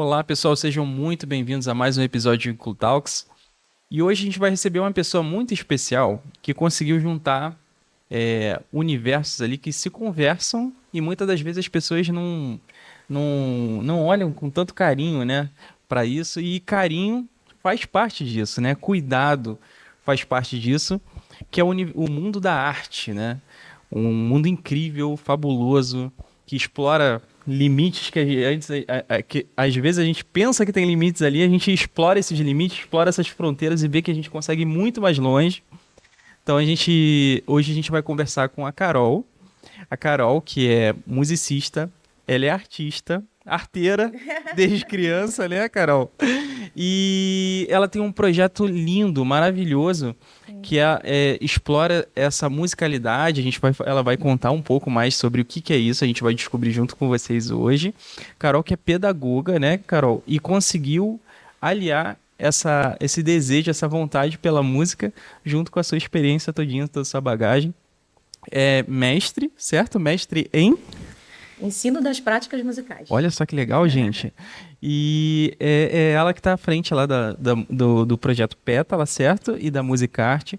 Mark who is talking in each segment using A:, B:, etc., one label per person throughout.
A: Olá, pessoal, sejam muito bem-vindos a mais um episódio de Cool Talks. E hoje a gente vai receber uma pessoa muito especial que conseguiu juntar universos ali que se conversam e muitas das vezes as pessoas não olham com tanto carinho, né, para isso. E carinho faz parte disso, né? Cuidado faz parte disso, que é o mundo da arte, né? Um mundo incrível, fabuloso, que explora limites que que às vezes a gente pensa que tem limites ali, a gente explora esses limites, explora essas fronteiras e vê que a gente consegue ir muito mais longe. Então hoje a gente vai conversar com a Carol, que é musicista, ela é artista, arteira desde criança, né, Carol? E ela tem um projeto lindo, maravilhoso, que explora essa musicalidade. Ela vai contar um pouco mais sobre o que é isso, a gente vai descobrir junto com vocês hoje. Carol, que é pedagoga, né, Carol? E conseguiu aliar esse desejo, essa vontade pela música, junto com a sua experiência todinha, toda a sua bagagem. É mestre, certo? Mestre em...
B: Ensino das práticas musicais.
A: Olha só que legal, gente. E é ela que está à frente lá do projeto Pétala, certo? E da Musicarte.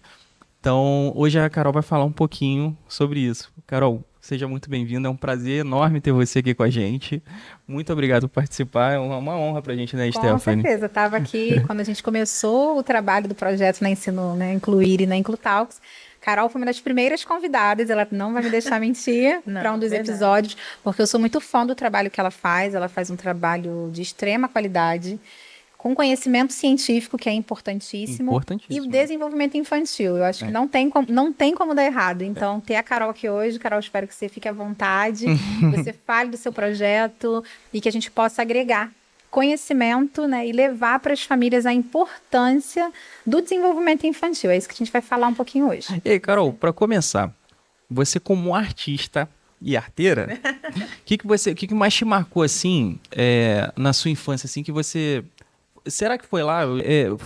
A: Então, hoje a Carol vai falar um pouquinho sobre isso. Carol, seja muito bem-vinda. É um prazer enorme ter você aqui com a gente. Muito obrigado por participar. É uma honra pra gente, né,
B: Com
A: Stephanie?
B: certeza. Estava aqui quando a gente começou o trabalho do projeto na Ensino, né, Incluir e na Inclutalks. Carol foi uma das primeiras convidadas, ela não vai me deixar mentir para um dos episódios, porque eu sou muito fã do trabalho que ela faz um trabalho de extrema qualidade, com conhecimento científico, que é importantíssimo, e o desenvolvimento infantil. Eu acho que não tem como dar errado. Então, ter a Carol aqui hoje, Carol, espero que você fique à vontade, você fale do seu projeto e que a gente possa agregar conhecimento, né, e levar para as famílias a importância do desenvolvimento infantil. É isso que a gente vai falar um pouquinho hoje.
A: E aí, Carol, para começar, você como artista e arteira, o que mais te marcou assim na sua infância, assim que você... Será que foi lá?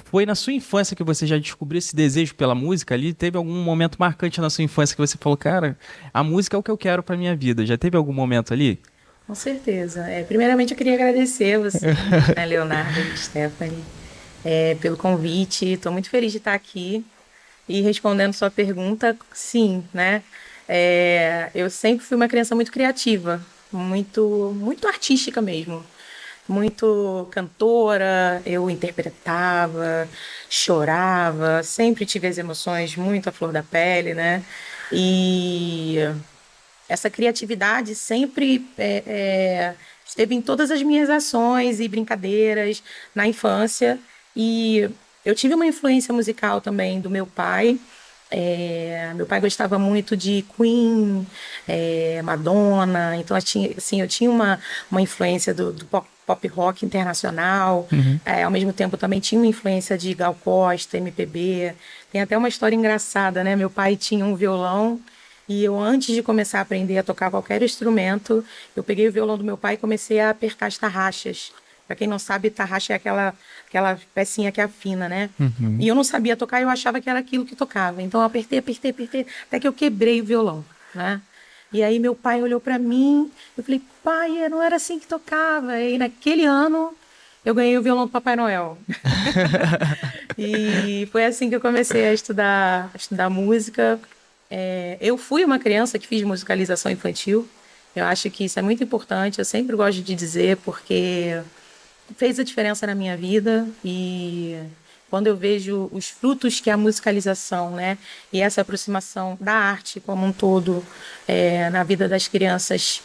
A: Foi na sua infância que você já descobriu esse desejo pela música ali? Teve algum momento marcante na sua infância que você falou, cara, a música é o que eu quero para minha vida? Já teve algum momento ali?
B: Com certeza. Primeiramente, eu queria agradecer você, né, Leonardo e Stephanie, pelo convite. Estou muito feliz de estar aqui. E respondendo sua pergunta, sim, né? Eu sempre fui uma criança muito criativa, muito artística mesmo. Muito cantora, eu interpretava, chorava, sempre tive as emoções muito à flor da pele, né? E essa criatividade sempre esteve em todas as minhas ações e brincadeiras na infância. E eu tive uma influência musical também do meu pai. Meu pai gostava muito de Queen, Madonna, então eu tinha uma influência do pop rock internacional. Ao mesmo tempo também tinha uma influência de Gal Costa, MPB. Tem até uma história engraçada, né? Meu pai tinha um violão e eu, antes de começar a aprender a tocar qualquer instrumento, eu peguei o violão do meu pai e comecei a apertar as tarraxas. Para quem não sabe, tarraxa é aquela pecinha que afina, né? E eu não sabia tocar, eu achava que era aquilo que tocava. Então eu apertei, até que eu quebrei o violão, né? E aí meu pai olhou para mim, eu falei, pai, não era assim que tocava. E naquele ano eu ganhei o violão do Papai Noel. E foi assim que eu comecei a estudar música. Eu fui uma criança que fiz musicalização infantil. Eu acho que isso é muito importante, eu sempre gosto de dizer, porque fez a diferença na minha vida. E quando eu vejo os frutos que a musicalização, né, e essa aproximação da arte como um todo na vida das crianças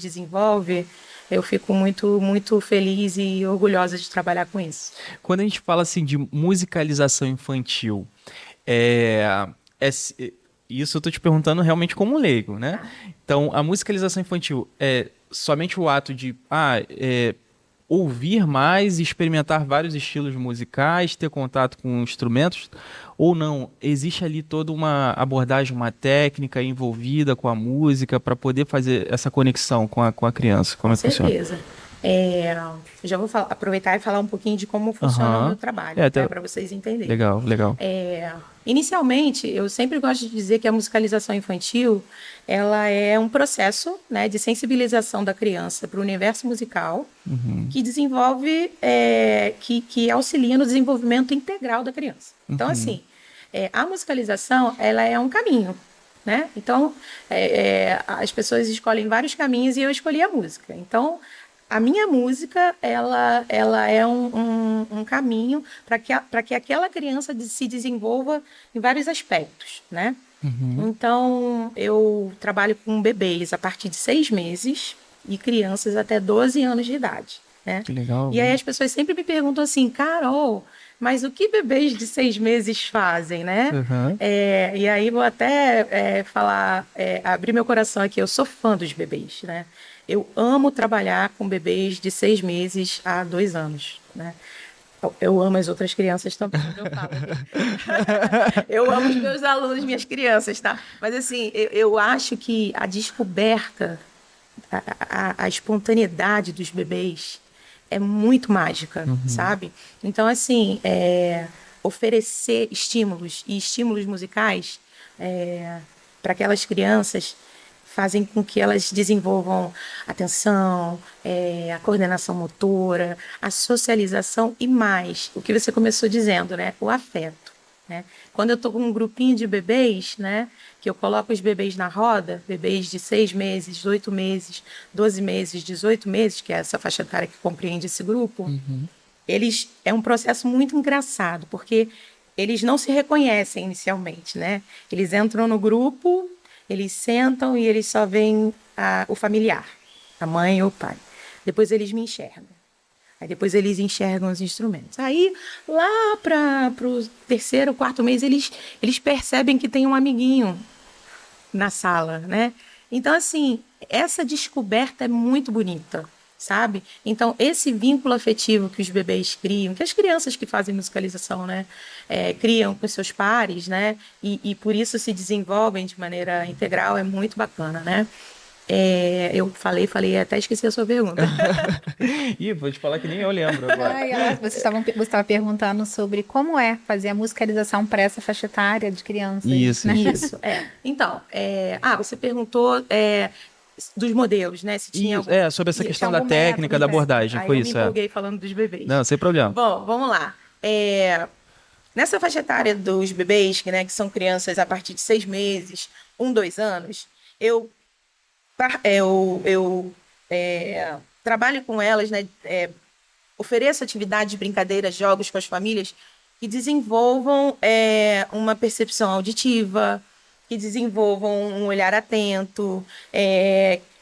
B: desenvolve, eu fico muito feliz e orgulhosa de trabalhar com isso.
A: Quando a gente fala assim de musicalização infantil, é, é, isso eu tô te perguntando realmente como leigo, né? Então, a musicalização infantil é somente o ato de ouvir mais e experimentar vários estilos musicais, ter contato com instrumentos, ou não? Existe ali toda uma abordagem, uma técnica envolvida com a música para poder fazer essa conexão com a criança? Como é que funciona?
B: Com certeza. Já vou aproveitar e falar um pouquinho de como funciona o meu trabalho, para vocês entenderem.
A: Legal, legal.
B: Inicialmente, eu sempre gosto de dizer que a musicalização infantil ela é um processo, né, de sensibilização da criança para o universo musical, que desenvolve, que auxilia no desenvolvimento integral da criança. Então, assim, a musicalização ela é um caminho, né? Então, as pessoas escolhem vários caminhos e eu escolhi a música. Então, a minha música, ela é um caminho para que aquela criança se desenvolva em vários aspectos, né? Então, eu trabalho com bebês a partir de 6 meses e crianças até 12 anos de idade, né?
A: Que legal.
B: E aí as pessoas sempre me perguntam assim, Carol, mas o que bebês de 6 meses fazem, né? E aí vou até abrir meu coração aqui, eu sou fã dos bebês, né? Eu amo trabalhar com bebês de 6 meses a 2 anos, né? Eu amo as outras crianças também, eu falo. Eu amo os meus alunos, minhas crianças, tá? Mas assim, eu acho que a descoberta, a espontaneidade dos bebês é muito mágica, sabe? Então, assim, oferecer estímulos e estímulos musicais para aquelas crianças fazem com que elas desenvolvam atenção, a coordenação motora, a socialização e mais, o que você começou dizendo, né? O afeto, né? Quando eu estou com um grupinho de bebês, né? Que eu coloco os bebês na roda, bebês de 6 meses, 8 meses, 12 meses, 18 meses, que é essa faixa etária que compreende esse grupo, é um processo muito engraçado, porque eles não se reconhecem inicialmente, né? Eles entram no grupo, eles sentam e eles só veem o familiar, a mãe ou o pai. Depois eles me enxergam. Aí depois eles enxergam os instrumentos. Aí, lá para o 3º, 4º mês, eles percebem que tem um amiguinho na sala, né? Então, assim, essa descoberta é muito bonita, sabe? Então, esse vínculo afetivo que os bebês criam, que as crianças que fazem musicalização, né, criam com seus pares, né, e por isso se desenvolvem de maneira integral, é muito bacana, né? Eu falei, até esqueci a sua pergunta.
A: Ih, vou te falar que nem eu lembro agora.
C: Você estava perguntando sobre como é fazer a musicalização para essa faixa etária de crianças.
A: Isso,
C: né?
B: Isso, Então, você perguntou dos modelos, né? Se tinha
A: sobre essa questão da
B: algum
A: técnica, da abordagem,
B: Aí
A: foi
B: eu
A: isso.
B: me empolguei falando dos bebês.
A: Não, sem problema.
B: Bom, vamos lá. Nessa faixa etária dos bebês, que são crianças a partir de 6 meses, 1, 2 anos, eu trabalho com elas, né? Ofereço atividades, brincadeiras, jogos com as famílias que desenvolvam uma percepção auditiva, que desenvolvam um olhar atento,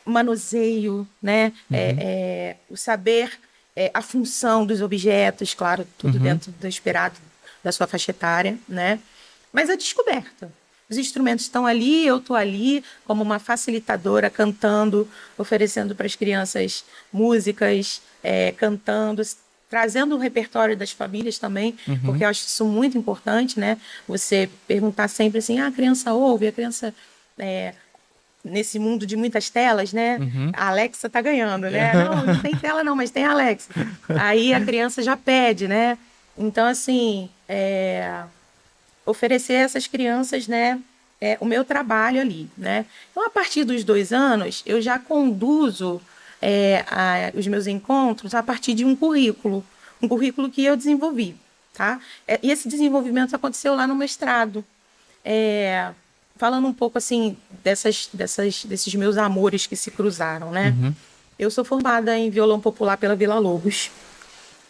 B: manuseio, né? O saber, a função dos objetos, claro, tudo dentro do esperado da sua faixa etária, né? Mas a descoberta. Os instrumentos estão ali, eu estou ali como uma facilitadora, cantando, oferecendo para as crianças músicas, cantando, trazendo o repertório das famílias também, porque eu acho isso muito importante, né? Você perguntar sempre assim, a criança ouve, a criança... nesse mundo de muitas telas, né? A Alexa está ganhando, né? Não tem tela não, mas tem a Alexa. Aí a criança já pede, né? Então, assim... oferecer a essas crianças, né, o meu trabalho ali, né? Então, a partir dos 2 anos, eu já conduzo os meus encontros a partir de um currículo que eu desenvolvi, tá? E esse desenvolvimento aconteceu lá no mestrado. Falando um pouco, assim, desses meus amores que se cruzaram, né? Eu sou formada em violão popular pela Vila Lobos.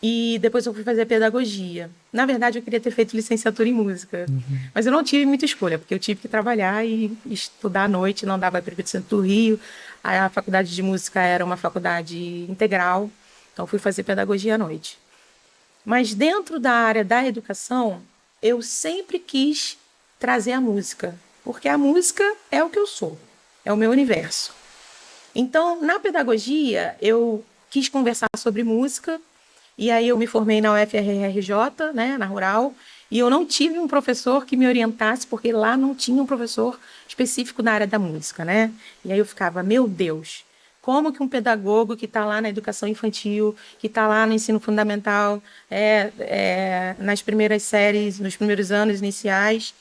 B: E depois eu fui fazer pedagogia. Na verdade, eu queria ter feito licenciatura em música. Mas eu não tive muita escolha, porque eu tive que trabalhar e estudar à noite, não dava para ir para o centro do Rio. A faculdade de música era uma faculdade integral, então fui fazer pedagogia à noite. Mas dentro da área da educação, eu sempre quis trazer a música, porque a música é o que eu sou, é o meu universo. Então, na pedagogia, eu quis conversar sobre música. E aí eu me formei na UFRJ, né, na Rural, e eu não tive um professor que me orientasse, porque lá não tinha um professor específico na área da música, né? E aí eu ficava, meu Deus, como que um pedagogo que está lá na educação infantil, que está lá no ensino fundamental, nas primeiras séries, nos primeiros anos iniciais,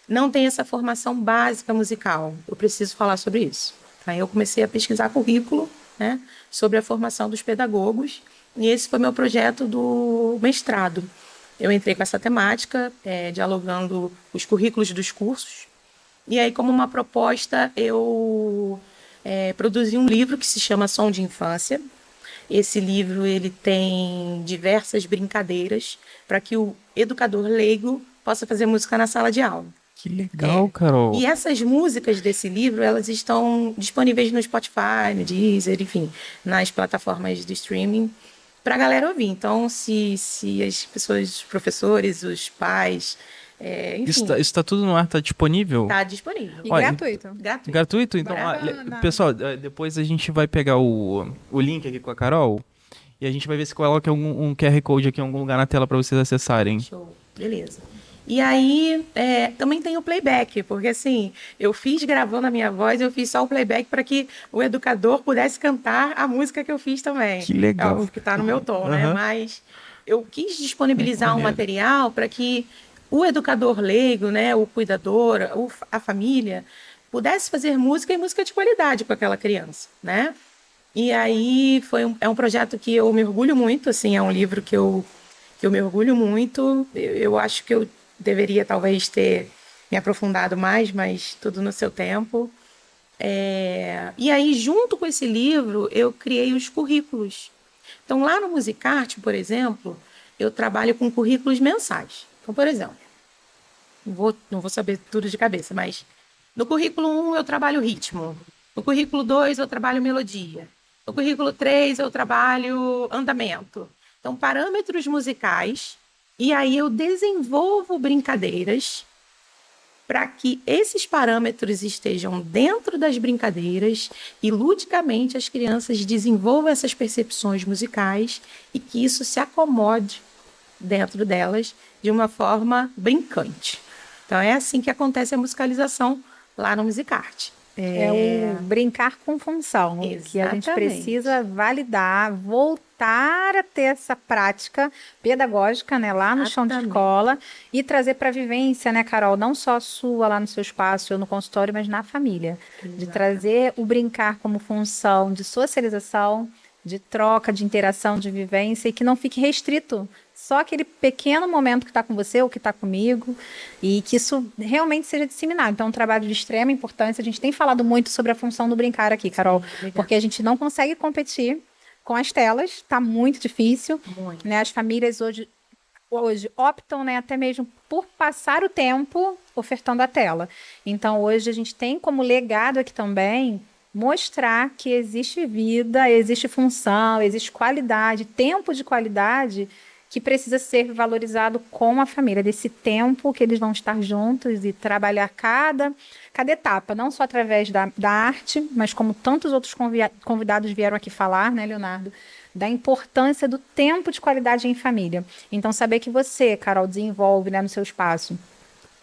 B: não tem essa formação básica musical. Eu preciso falar sobre isso. Aí eu comecei a pesquisar currículo, né, sobre a formação dos pedagogos, e esse foi meu projeto do mestrado. Eu entrei com essa temática, dialogando os currículos dos cursos, e aí, como uma proposta, eu produzi um livro que se chama Som de Infância. Esse livro ele tem diversas brincadeiras para que o educador leigo possa fazer música na sala de aula.
A: Que legal, Carol.
B: E essas músicas desse livro, elas estão disponíveis no Spotify, no Deezer, enfim, nas plataformas de streaming, para a galera ouvir. Então, se as pessoas, os professores, os pais, enfim...
A: Isso está tudo no ar, está disponível?
B: Está disponível.
C: E
A: Olha,
C: gratuito.
A: Gratuito? Então, pessoal, depois a gente vai pegar o link aqui com a Carol e a gente vai ver se coloca um QR Code aqui em algum lugar na tela para vocês acessarem.
B: Show, beleza. E aí, também tem o playback, porque assim, eu fiz gravando a minha voz, eu fiz só o playback para que o educador pudesse cantar a música que eu fiz também.
A: Que legal.
B: É óbvio que tá no meu tom, né? Mas eu quis disponibilizar um material para que o educador leigo, né, o cuidador, a família, pudesse fazer música e música de qualidade com aquela criança, né? E aí é um projeto que eu me orgulho muito, assim, é um livro que eu me orgulho muito. Eu acho que eu deveria talvez ter me aprofundado mais, mas tudo no seu tempo. E aí, junto com esse livro, eu criei os currículos. Então, lá no Musicarte, por exemplo, eu trabalho com currículos mensais. Então, por exemplo, não vou saber tudo de cabeça, mas no currículo 1 eu trabalho ritmo, no currículo 2 eu trabalho melodia, no currículo 3 eu trabalho andamento. Então, parâmetros musicais, e aí eu desenvolvo brincadeiras para que esses parâmetros estejam dentro das brincadeiras e, ludicamente, as crianças desenvolvam essas percepções musicais e que isso se acomode dentro delas de uma forma brincante. Então, é assim que acontece a musicalização lá no Musicarte.
C: É o brincar com função, que a gente precisa validar, voltar a ter essa prática pedagógica, né, lá no chão de escola e trazer para a vivência, né, Carol, não só a sua lá no seu espaço ou no consultório, mas na família. Exato. De trazer o brincar como função de socialização, de troca, de interação, de vivência e que não fique restrito só aquele pequeno momento que está com você ou que está comigo, e que isso realmente seja disseminado. Então, é um trabalho de extrema importância. A gente tem falado muito sobre a função do brincar aqui, Carol, porque a gente não consegue competir com as telas, está muito difícil. Muito. Né? As famílias hoje optam, né, até mesmo por passar o tempo ofertando a tela. Então, hoje a gente tem como legado aqui também mostrar que existe vida, existe função, existe qualidade, tempo de qualidade que precisa ser valorizado com a família, desse tempo que eles vão estar juntos e trabalhar cada etapa, não só através da arte, mas como tantos outros convidados vieram aqui falar, né, Leonardo, da importância do tempo de qualidade em família. Então, saber que você, Carol, desenvolve, né, no seu espaço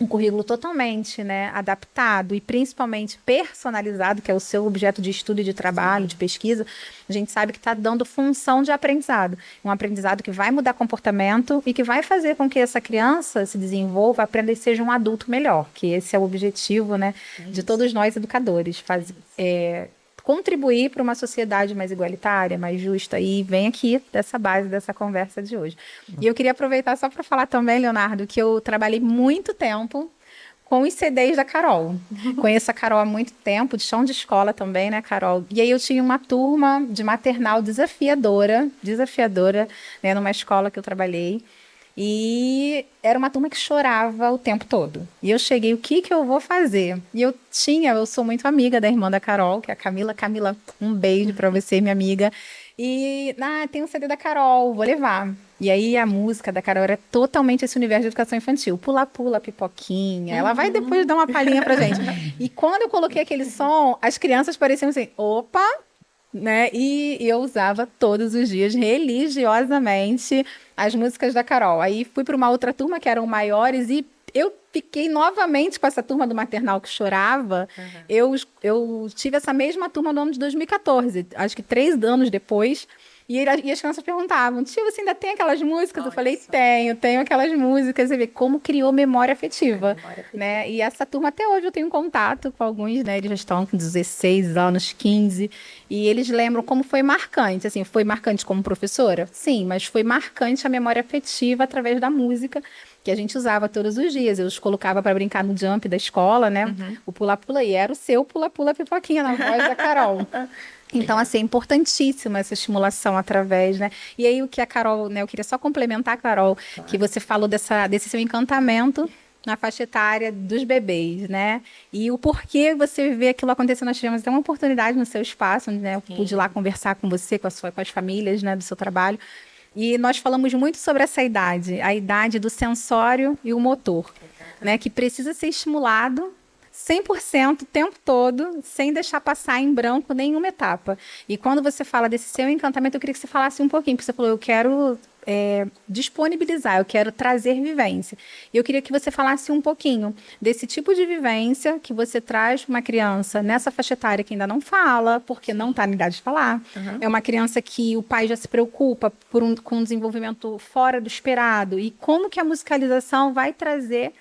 C: um currículo totalmente, né, adaptado e principalmente personalizado, que é o seu objeto de estudo e de trabalho, de pesquisa, a gente sabe que está dando função de aprendizado. Um aprendizado que vai mudar comportamento e que vai fazer com que essa criança se desenvolva, aprenda e seja um adulto melhor, que esse é o objetivo, né, de todos nós educadores, contribuir para uma sociedade mais igualitária, mais justa, e vem aqui dessa base, dessa conversa de hoje. E eu queria aproveitar só para falar também, Leonardo, que eu trabalhei muito tempo com os CDs da Carol. Conheço a Carol há muito tempo, de chão de escola também, né, Carol? E aí eu tinha uma turma de maternal desafiadora, né, numa escola que eu trabalhei. E era uma turma que chorava o tempo todo. E eu cheguei, o que eu vou fazer? E eu sou muito amiga da irmã da Carol, que é a Camila. Camila, um beijo pra você, minha amiga. E, tem um CD da Carol, vou levar. E aí a música da Carol era totalmente esse universo de educação infantil. Pula, pula, pipoquinha. Ela vai depois dar uma palhinha pra gente. E quando eu coloquei aquele som, as crianças pareciam assim, opa... Né? E eu usava todos os dias, religiosamente, as músicas da Carol. Aí fui para uma outra turma que eram maiores e eu fiquei novamente com essa turma do maternal que chorava. Eu tive essa mesma turma no ano de 2014, acho que 3 anos depois. E as crianças perguntavam, tia, você ainda tem aquelas músicas? Eu falei, tenho aquelas músicas. Você vê como criou memória afetiva. Né? E essa turma, até hoje, eu tenho contato com alguns, né? Eles já estão com 16 anos, 15. E eles lembram como foi marcante. Assim, foi marcante como professora? Sim, mas foi marcante a memória afetiva através da música que a gente usava todos os dias. Eu os colocava para brincar no jump da escola, né? O pula-pula. E era o seu pula-pula pipoquinha, na voz da Carol. Então, assim, é importantíssima essa estimulação através, né? E aí, o que a Carol, né? Eu queria só complementar, Carol, que você falou desse seu encantamento na faixa etária dos bebês, né? E o porquê você vê aquilo acontecendo. Nós tivemos até uma oportunidade no seu espaço, né? Eu pude ir lá conversar com você, com as famílias, né? Do seu trabalho. E nós falamos muito sobre essa idade, a idade do sensório e o motor, né? Que precisa ser estimulado 100% o tempo todo, sem deixar passar em branco nenhuma etapa. E quando você fala desse seu encantamento, eu queria que você falasse um pouquinho, porque você falou, eu quero disponibilizar, eu quero trazer vivência. E eu queria que você falasse um pouquinho desse tipo de vivência que você traz para uma criança nessa faixa etária que ainda não fala, porque não está na idade de falar. É uma criança que o pai já se preocupa com um desenvolvimento fora do esperado. E como que a musicalização vai trazer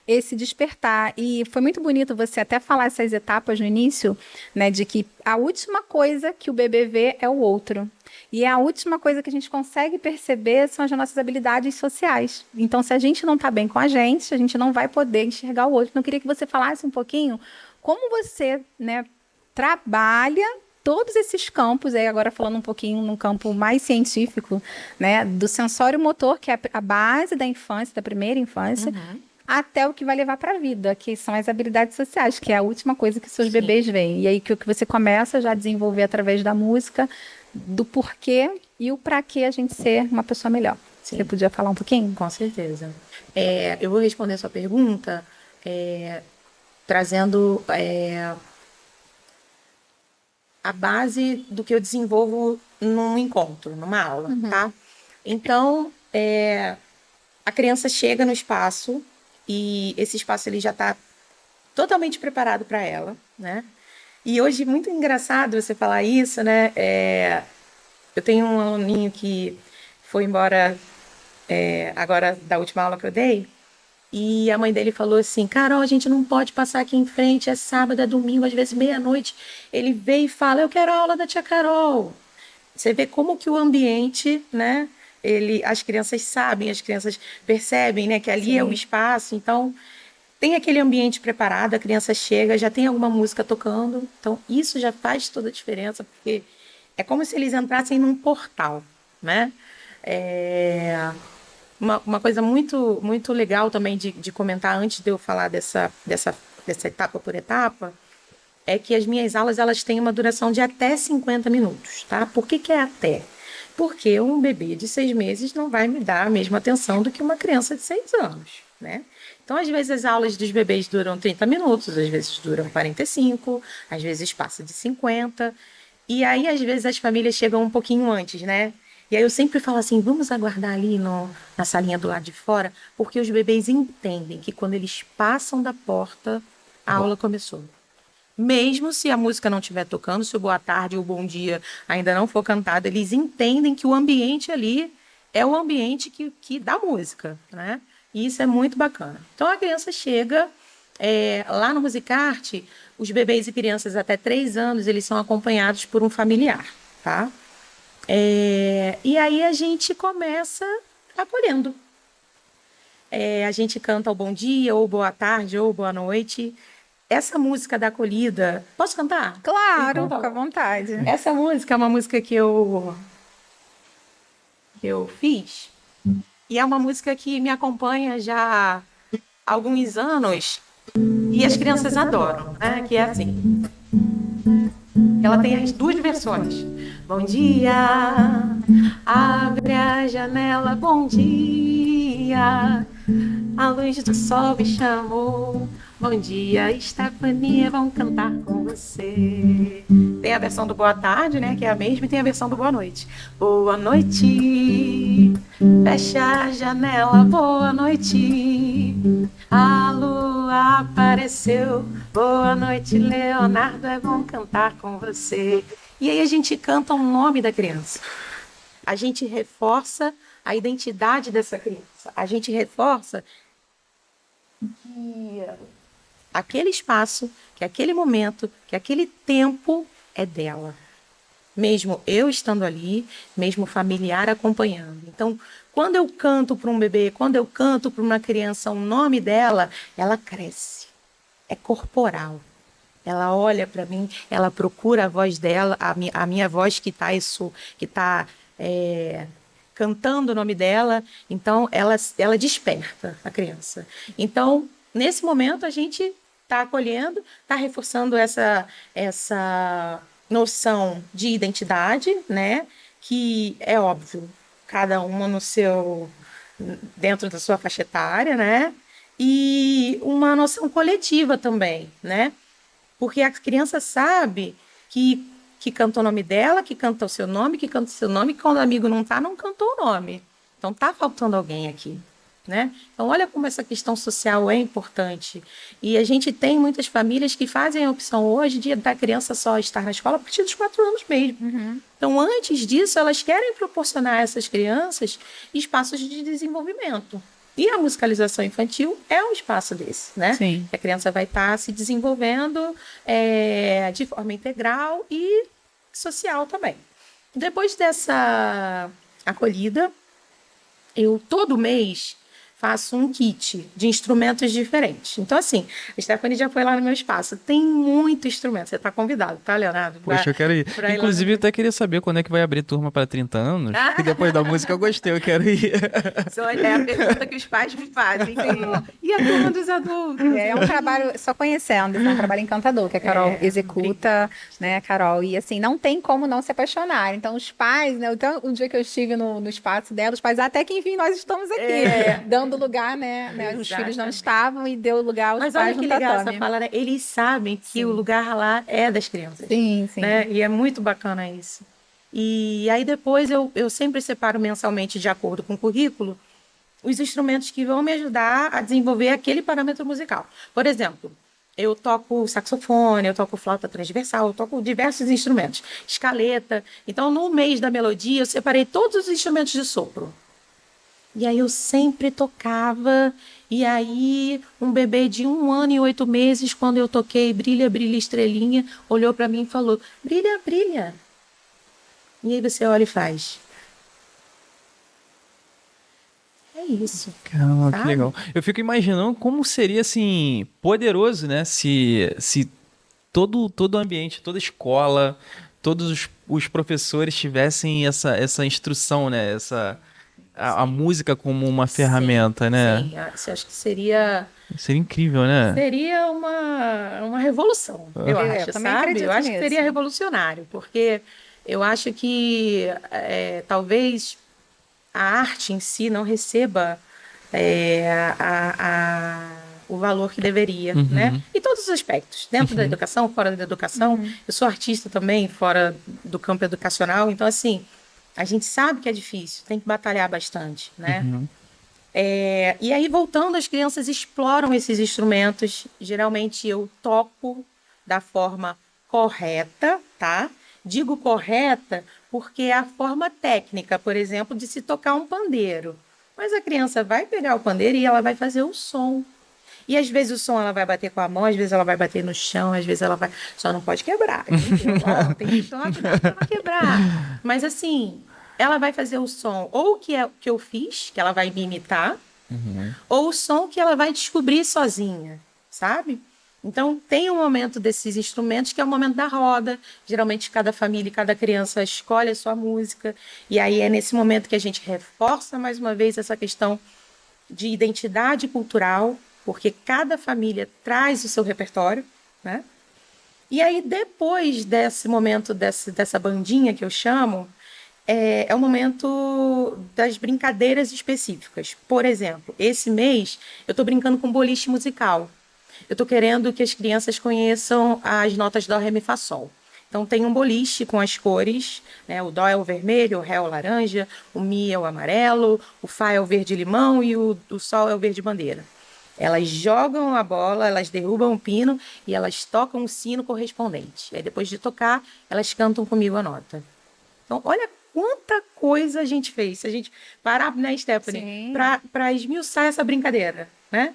C: esse despertar. E foi muito bonito você até falar essas etapas no início, né, de que a última coisa que o bebê vê é o outro. E a última coisa que a gente consegue perceber são as nossas habilidades sociais. Então, se a gente não está bem com a gente não vai poder enxergar o outro. Então, eu queria que você falasse um pouquinho como você, né, trabalha todos esses campos, aí agora falando um pouquinho num campo mais científico, né, do sensório motor, que é a base da infância, da primeira infância, até o que vai levar para a vida, que são as habilidades sociais, que é a última coisa que seus bebês veem. E aí que você começa já a desenvolver através da música, do porquê e o para que a gente ser uma pessoa melhor. Sim. Você podia falar um pouquinho?
B: Com certeza. Eu vou responder a sua pergunta trazendo a base do que eu desenvolvo num encontro, numa aula, tá? Então, a criança chega no espaço e esse espaço ele já está totalmente preparado para ela, né? E hoje, muito engraçado você falar isso, né? Eu tenho um aluninho que foi embora agora da última aula que eu dei, e a mãe dele falou assim, Carol, a gente não pode passar aqui em frente, é sábado, é domingo, às vezes meia-noite. Ele veio e fala, eu quero a aula da tia Carol. Você vê como que o ambiente, né? As crianças sabem, as crianças percebem, né, que ali é o espaço. Então, tem aquele ambiente preparado, a criança chega, já tem alguma música tocando. Então, isso já faz toda a diferença, porque é como se eles entrassem num portal, né? Uma coisa muito, muito legal também de comentar, antes de eu falar dessa etapa por etapa, é que as minhas aulas elas têm uma duração de até 50 minutos, tá? Por que é até? Porque um bebê de 6 meses não vai me dar a mesma atenção do que uma criança de 6 anos, né? Então, às vezes, as aulas dos bebês duram 30 minutos, às vezes duram 45, às vezes passa de 50. E aí, às vezes, as famílias chegam um pouquinho antes, né? E aí eu sempre falo assim, vamos aguardar ali na salinha do lado de fora, porque os bebês entendem que quando eles passam da porta, a aula começou. Mesmo se a música não estiver tocando, se o boa tarde ou bom dia ainda não for cantado, eles entendem que o ambiente ali é o ambiente que dá música, né? E isso é muito bacana. Então, a criança chega lá no Musicarte, os bebês e crianças até 3 anos, eles são acompanhados por um familiar, tá? E aí a gente começa acolhendo. A gente canta o bom dia, ou boa tarde, ou boa noite. Essa música da acolhida... Posso cantar?
C: Claro, fica à vontade.
B: Essa música é uma música que eu fiz. E é uma música que me acompanha já há alguns anos. E as crianças adoram, né? Que é assim. Ela tem as 2 versões. Bom dia, abre a janela, bom dia. A luz do sol me chamou. Bom dia, Estefania, vamos cantar com você. Tem a versão do boa tarde, né, que é a mesma, e tem a versão do boa noite. Boa noite, fecha a janela, boa noite. A lua apareceu. Boa noite, Leonardo. É bom cantar com você. E aí a gente canta o nome da criança. A gente reforça a identidade dessa criança. A gente reforça que aquele espaço, que aquele momento, que aquele tempo é dela. Mesmo eu estando ali, mesmo familiar acompanhando. Então, quando eu canto para um bebê, quando eu canto para uma criança o nome dela, ela cresce. É corporal. Ela olha para mim, ela procura a voz dela, a minha voz que está cantando o nome dela. Então, ela desperta a criança. Então, nesse momento, a gente está acolhendo, está reforçando essa noção de identidade, né? Que é óbvio, cada uma dentro da sua faixa etária, né? E uma noção coletiva também, né? Porque a criança sabe que canta o nome dela, que canta o seu nome, que canta o seu nome, que quando o amigo não está, não cantou o nome. Então tá faltando alguém aqui. Né? Então, olha como essa questão social é importante. E a gente tem muitas famílias que fazem a opção hoje da criança só estar na escola a partir dos 4 anos mesmo.
C: Uhum.
B: Então, antes disso, elas querem proporcionar a essas crianças espaços de desenvolvimento. E a musicalização infantil é um espaço desse, né?
C: Sim.
B: A criança vai estar se desenvolvendo de forma integral e social também. Depois dessa acolhida, eu todo mês faço um kit de instrumentos diferentes. Então, assim, a Stephanie já foi lá no meu espaço. Tem muito instrumento. Você está convidado, tá, Leonardo?
A: Poxa, eu quero ir. Inclusive, eu até queria saber quando é que vai abrir turma para 30 anos. Que depois da música eu gostei, eu quero ir.
B: É a pergunta que os pais me fazem. E a turma dos adultos?
C: É um trabalho, só conhecendo, é um trabalho encantador, que a Carol executa, né, Carol? E assim, não tem como não se apaixonar. Então, os pais, né? Então, um dia que eu estive no espaço dela, os pais, até que enfim, nós estamos aqui, dando lugar, né? Os filhos não estavam e deu lugar aos pais no tatame. Mas olha que legal essa fala, né? Eles sabem que o lugar lá é das crianças. Sim, sim.
B: Né? E é muito bacana isso. E aí depois eu sempre separo mensalmente, de acordo com o currículo, os instrumentos que vão me ajudar a desenvolver aquele parâmetro musical. Por exemplo, eu toco saxofone, eu toco flauta transversal, eu toco diversos instrumentos. Escaleta. Então, no mês da melodia, eu separei todos os instrumentos de sopro. E aí eu sempre tocava, e aí um bebê de 1 ano e 8 meses, quando eu toquei Brilha, Brilha, Estrelinha, olhou para mim e falou, brilha, brilha. E aí você olha e faz. É isso.
A: Caramba, que legal. Eu fico imaginando como seria, assim, poderoso, né? Se todo o ambiente, toda a escola, todos os professores tivessem essa instrução, né? A música como uma ferramenta, né?
B: Sim, acho que seria
A: incrível, né?
B: Seria uma revolução, eu acho, sabe? Eu acho que seria revolucionário, porque eu acho que talvez a arte em si não receba o valor que deveria, né? Em todos os aspectos, dentro da educação, fora da educação. Eu sou artista também, fora do campo educacional, então, assim, a gente sabe que é difícil, tem que batalhar bastante, né? E aí, voltando, as crianças exploram esses instrumentos. Geralmente, eu toco da forma correta, tá? Digo correta porque é a forma técnica, por exemplo, de se tocar um pandeiro. Mas a criança vai pegar o pandeiro e ela vai fazer o som. E às vezes o som ela vai bater com a mão, às vezes ela vai bater no chão, às vezes ela vai... Só não pode quebrar. Tem que tomar cuidado para não quebrar. Mas assim, ela vai fazer o som ou que eu fiz, que ela vai me imitar, ou o som que ela vai descobrir sozinha, sabe? Então, tem um momento desses instrumentos que é o momento da roda. Geralmente, cada família e cada criança escolhe a sua música. E aí é nesse momento que a gente reforça mais uma vez essa questão de identidade cultural, porque cada família traz o seu repertório, né? E aí, depois desse momento, dessa bandinha que eu chamo, é o momento das brincadeiras específicas. Por exemplo, esse mês eu estou brincando com boliche musical. Eu estou querendo que as crianças conheçam as notas dó, ré, mi, fá, sol. Então, tem um boliche com as cores, né? O dó é o vermelho, o ré é o laranja, o mi é o amarelo, o fá é o verde limão e o sol é o verde bandeira. Elas jogam a bola, elas derrubam o pino e elas tocam o sino correspondente. Aí depois de tocar, elas cantam comigo a nota. Então, olha quanta coisa a gente fez. Se a gente parar, né, Stephanie, para esmiuçar essa brincadeira, né?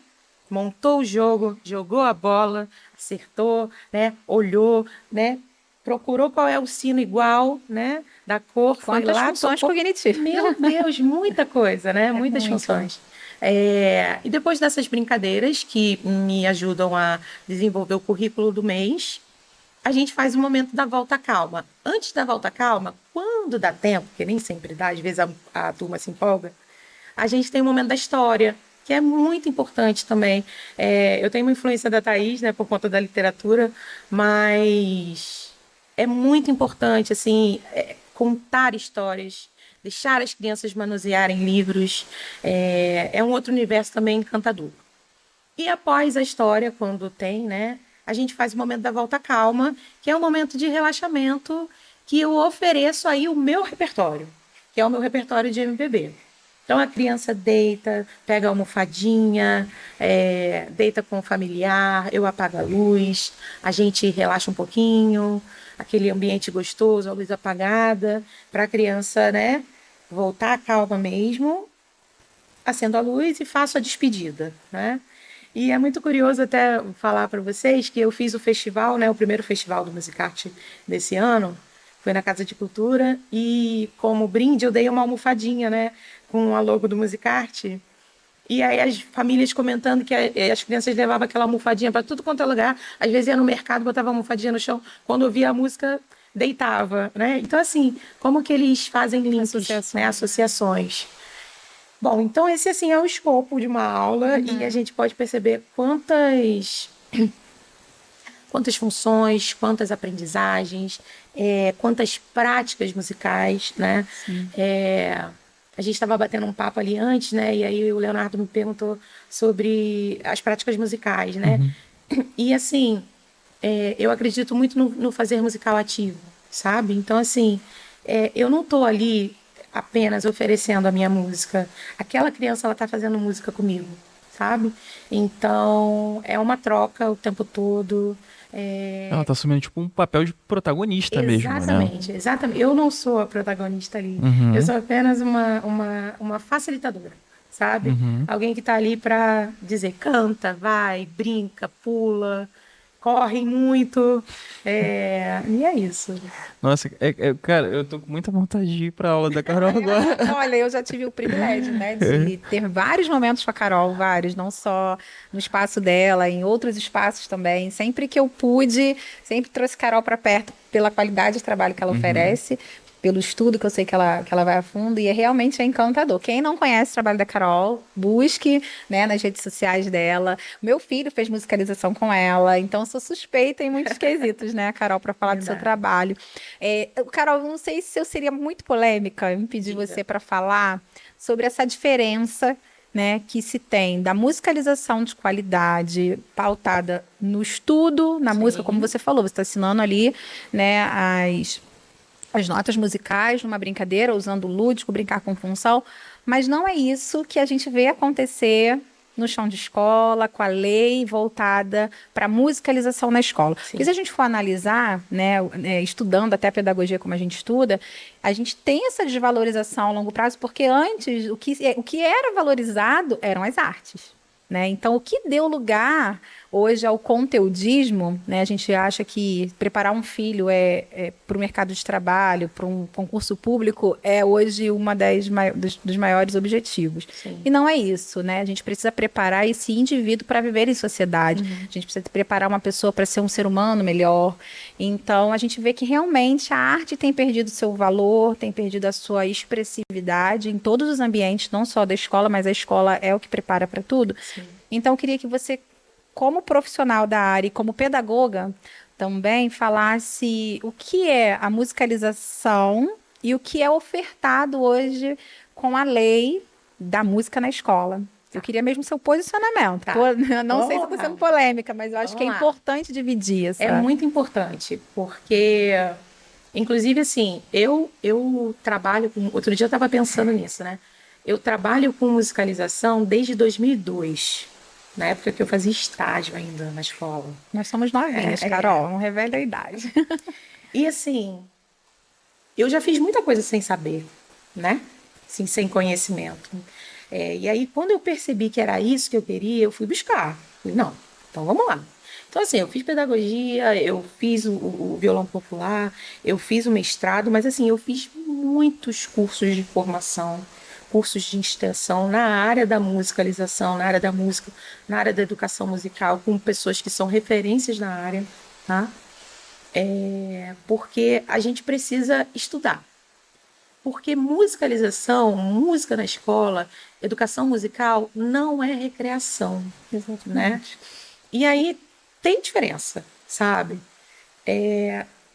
B: Montou o jogo, jogou a bola, acertou, né? Olhou, né? Procurou qual é o sino igual, né? Da cor.
C: Quantas funções cognitivas.
B: Meu Deus, muita coisa, né? Muitas funções. E depois dessas brincadeiras que me ajudam a desenvolver o currículo do mês, a gente faz o momento da volta calma. Antes da volta calma, quando dá tempo, porque nem sempre dá, às vezes a turma se empolga, a gente tem o momento da história, que é muito importante também. Eu tenho uma influência da Thaís, né, por conta da literatura, mas é muito importante, assim, contar histórias, deixar as crianças manusearem livros. É um outro universo também encantador. E após a história, quando tem, né, a gente faz o momento da volta calma, que é um momento de relaxamento que eu ofereço aí o meu repertório, que é o meu repertório de MPB. Então, a criança deita, pega a almofadinha, deita com o familiar, eu apago a luz, a gente relaxa um pouquinho, aquele ambiente gostoso, a luz apagada, para a criança, né, voltar à calma mesmo, acendo a luz e faço a despedida, né? E é muito curioso até falar para vocês que eu fiz o festival, né, o primeiro festival do Musicarte desse ano, foi na Casa de Cultura, e como brinde eu dei uma almofadinha, né, com a logo do Musicarte. E aí as famílias comentando que as crianças levavam aquela almofadinha para tudo quanto é lugar, às vezes ia no mercado, botava a almofadinha no chão, quando ouvia a música, deitava, né? Então, assim, como que eles fazem links, né, associações. Bom, então esse assim é o escopo de uma aula e a gente pode perceber quantas funções, quantas aprendizagens, quantas práticas musicais, né? A gente estava batendo um papo ali antes, né? E aí o Leonardo me perguntou sobre as práticas musicais, né? E assim, eu acredito muito no fazer musical ativo, sabe? Então assim, eu não estou ali apenas oferecendo a minha música. Aquela criança, ela está fazendo música comigo, sabe? Então, é uma troca o tempo todo.
A: Ela está assumindo tipo um papel de protagonista mesmo, né?
B: Exatamente. Eu não sou a protagonista ali. Eu sou apenas uma facilitadora, sabe? Alguém que está ali para dizer, canta, vai, brinca, pula, corre muito. E é isso.
A: Nossa, cara, eu tô com muita vontade de ir pra aula da Carol agora.
C: Olha, eu já tive o privilégio, né, de ter vários momentos com a Carol, vários, não só no espaço dela, em outros espaços também. Sempre que eu pude, sempre trouxe Carol para perto pela qualidade de trabalho que ela oferece, pelo estudo que eu sei que ela vai a fundo, e realmente é encantador. Quem não conhece o trabalho da Carol, busque, né, nas redes sociais dela. Meu filho fez musicalização com ela, então eu sou suspeita em muitos quesitos, né, Carol, para falar do seu trabalho. Carol, não sei se eu seria muito polêmica em pedir você para falar sobre essa diferença, né, que se tem da musicalização de qualidade pautada no estudo, na música, como você falou, você está ensinando ali, né, as notas musicais numa brincadeira, usando o lúdico, brincar com função, mas não é isso que a gente vê acontecer no chão de escola, com a lei voltada para a musicalização na escola. Porque se a gente for analisar, né, estudando até a pedagogia como a gente estuda, a gente tem essa desvalorização a longo prazo, porque antes o que era valorizado eram as artes. Né? Então, o que deu lugar hoje ao conteudismo, né? A gente acha que preparar um filho para o mercado de trabalho, para um concurso público, é hoje uma dos maiores objetivos. Sim. E não é isso, né? A gente precisa preparar esse indivíduo para viver em sociedade. A gente precisa preparar uma pessoa para ser um ser humano melhor. Então, a gente vê que realmente a arte tem perdido seu valor, tem perdido a sua expressividade em todos os ambientes, não só da escola, mas a escola é o que prepara para tudo. Sim. Então, eu queria que você, como profissional da área e como pedagoga, também falasse o que é a musicalização e o que é ofertado hoje com a lei da música na escola. Eu queria mesmo seu posicionamento. Tá. Não sei se estou sendo polêmica, mas eu acho que é importante dividir isso.
B: É muito importante, porque, inclusive, assim, eu trabalho com... Outro dia eu estava pensando nisso, né? Eu trabalho com musicalização desde 2002. na época que eu fazia estágio ainda na escola.
C: Nós somos novinhas, Carol, não revela a idade.
B: E assim, eu já fiz muita coisa sem saber, né? Assim, sem conhecimento. E aí, quando eu percebi que era isso que eu queria, eu fui buscar. Falei, não, então vamos lá. Então, assim, eu fiz pedagogia, eu fiz o violão popular, eu fiz o mestrado, mas assim, eu fiz muitos cursos de formação, cursos de extensão na área da musicalização, na área da música, na área da educação musical, com pessoas que são referências na área, tá? Porque a gente precisa estudar. Porque musicalização, música na escola, educação musical não é recreação.
C: Exatamente.
B: Né? E aí tem diferença, sabe?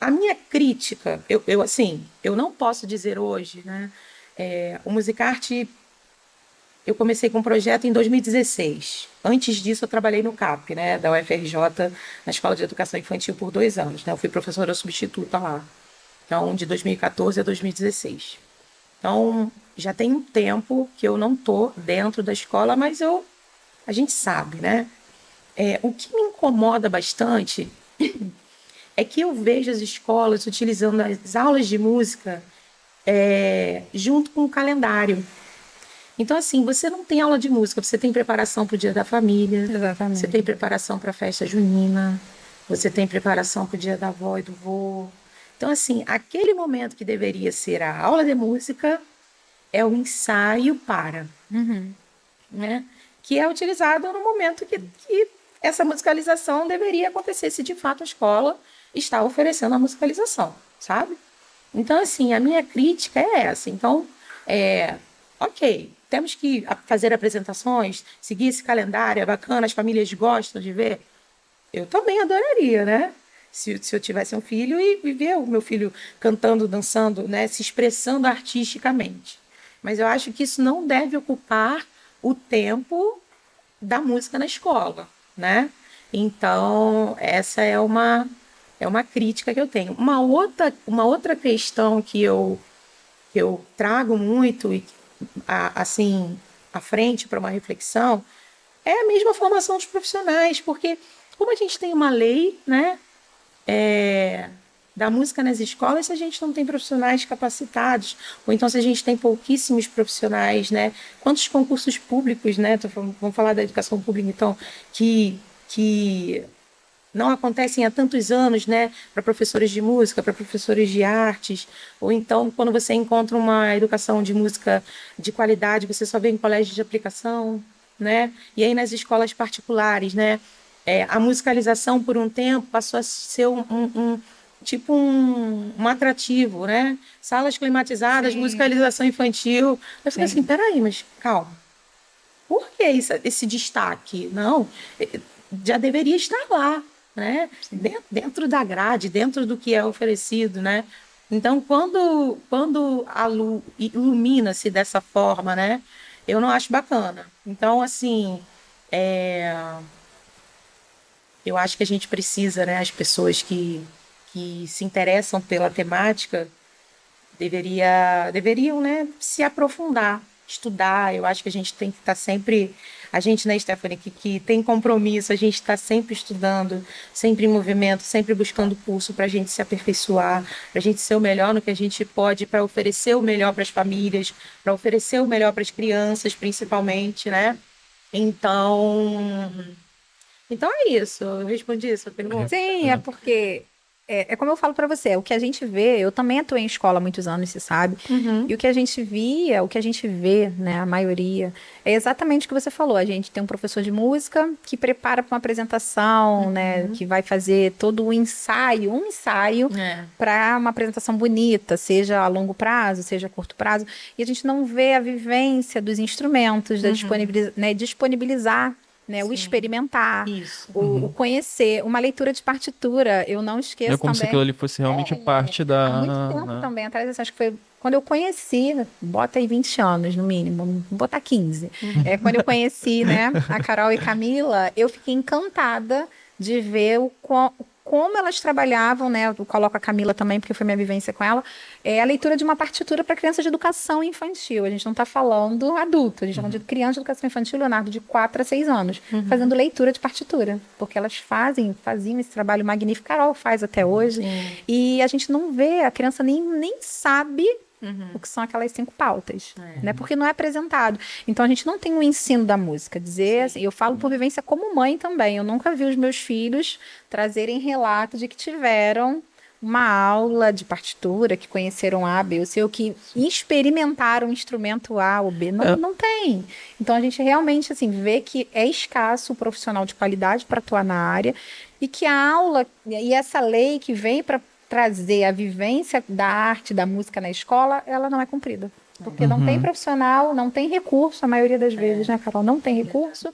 B: A minha crítica, eu não posso dizer hoje, né? O Musicarte, eu comecei com um projeto em 2016. Antes disso, eu trabalhei no CAP, né, da UFRJ, na Escola de Educação Infantil, por 2 anos. Né? Eu fui professora substituta lá. Então, de 2014 a 2016. Então, já tem um tempo que eu não estou dentro da escola, mas a gente sabe, né? O que me incomoda bastante é que eu vejo as escolas utilizando as aulas de música junto com o calendário. Então, assim, você não tem aula de música, você tem preparação para o Dia da Família.
C: Exatamente.
B: Você tem preparação para a festa junina, você tem preparação para o Dia da avó e do vô. Então, assim, aquele momento que deveria ser a aula de música é o ensaio para, né? Que é utilizado no momento que essa musicalização deveria acontecer, se de fato a escola está oferecendo a musicalização, sabe? Então, assim, a minha crítica é essa. Então, ok, temos que fazer apresentações, seguir esse calendário, é bacana, as famílias gostam de ver. Eu também adoraria, né? Se eu tivesse um filho e ver o meu filho cantando, dançando, né? Se expressando artisticamente. Mas eu acho que isso não deve ocupar o tempo da música na escola, né? Então, essa é uma crítica que eu tenho. Uma outra questão que eu trago muito, assim, à frente para uma reflexão, é a mesma formação dos profissionais, porque como a gente tem uma lei, né, da música nas escolas, se a gente não tem profissionais capacitados, ou então se a gente tem pouquíssimos profissionais, né, quantos concursos públicos, né, vamos falar da educação pública, então, que não acontecem há tantos anos, né, para professores de música, para professores de artes, ou então quando você encontra uma educação de música de qualidade, você só vê em colégio de aplicação, né, e aí nas escolas particulares, né, a musicalização por um tempo passou a ser um atrativo, né, salas climatizadas, sim, musicalização infantil. Eu falei assim, peraí, mas calma, por que esse destaque? Não, já deveria estar lá, né? Dentro da grade, dentro do que é oferecido, né? Então, quando a luz ilumina-se dessa forma, né? Eu não acho bacana. Então, assim, eu acho que a gente precisa, né? As pessoas que se interessam pela temática deveriam, né? Se aprofundar, estudar. Eu acho que a gente tem que estar sempre... A gente, né, Stephanie, que tem compromisso, a gente está sempre estudando, sempre em movimento, sempre buscando curso para a gente se aperfeiçoar, para a gente ser o melhor no que a gente pode, para oferecer o melhor para as famílias, para oferecer o melhor para as crianças, principalmente, né? Então é isso. Eu respondi essa pergunta?
C: Sim, é porque... É como eu falo para você, o que a gente vê, eu também atuei em escola há muitos anos, você sabe, e o que a gente via, o que a gente vê, né, a maioria, é exatamente o que você falou, a gente tem um professor de música que prepara para uma apresentação, né, que vai fazer todo um ensaio para uma apresentação bonita, seja a longo prazo, seja a curto prazo, e a gente não vê a vivência dos instrumentos, da disponibilizar, né, o experimentar, o conhecer, uma leitura de partitura, eu não esqueço também.
A: É como se aquilo ali fosse realmente parte da...
C: Há muito tempo também atrás, acho que foi quando eu conheci, bota aí 20 anos no mínimo, vou botar 15. Quando eu conheci, né, a Carol e Camila, eu fiquei encantada de ver como elas trabalhavam, né? Eu coloco a Camila também, porque foi minha vivência com ela, a leitura de uma partitura para criança de educação infantil. A gente não está falando adulto, a gente está falando de criança de educação infantil, Leonardo, de 4 a 6 anos, fazendo leitura de partitura, porque elas faziam esse trabalho magnífico. Carol faz até hoje, e a gente não vê, a criança nem sabe o que são aquelas 5 pautas, né? Porque não é apresentado. Então, a gente não tem um ensino da música. Dizer, assim, eu falo por vivência como mãe também. Eu nunca vi os meus filhos trazerem relato de que tiveram uma aula de partitura, que conheceram A, B ou C, ou que experimentaram o instrumento A ou B. Não tem. Então, a gente realmente assim, vê que é escasso o profissional de qualidade para atuar na área e que a aula e essa lei que vem para trazer a vivência da arte, da música na escola, ela não é cumprida. Porque não tem profissional, não tem recurso, a maioria das vezes, né, Carol? Não tem recurso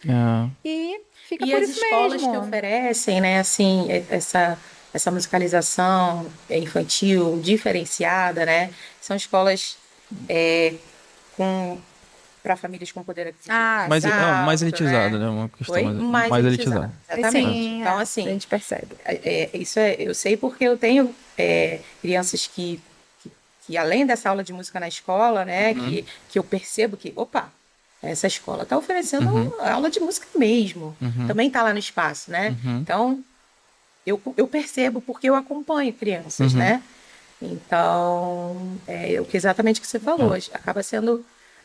C: e fica por isso mesmo. E as escolas que
B: oferecem, né, assim, essa musicalização infantil diferenciada, né, são escolas para famílias com poder aquisitivo
A: mais elitizada, né? Uma questão mais elitizada.
B: Exatamente.
C: Sim,
B: então, assim,
C: a gente percebe.
B: Isso eu sei porque eu tenho crianças que além dessa aula de música na escola, né, que eu percebo que, essa escola está oferecendo aula de música mesmo. Também está lá no espaço, né? Então, eu percebo porque eu acompanho crianças, né? Então, exatamente o que você falou.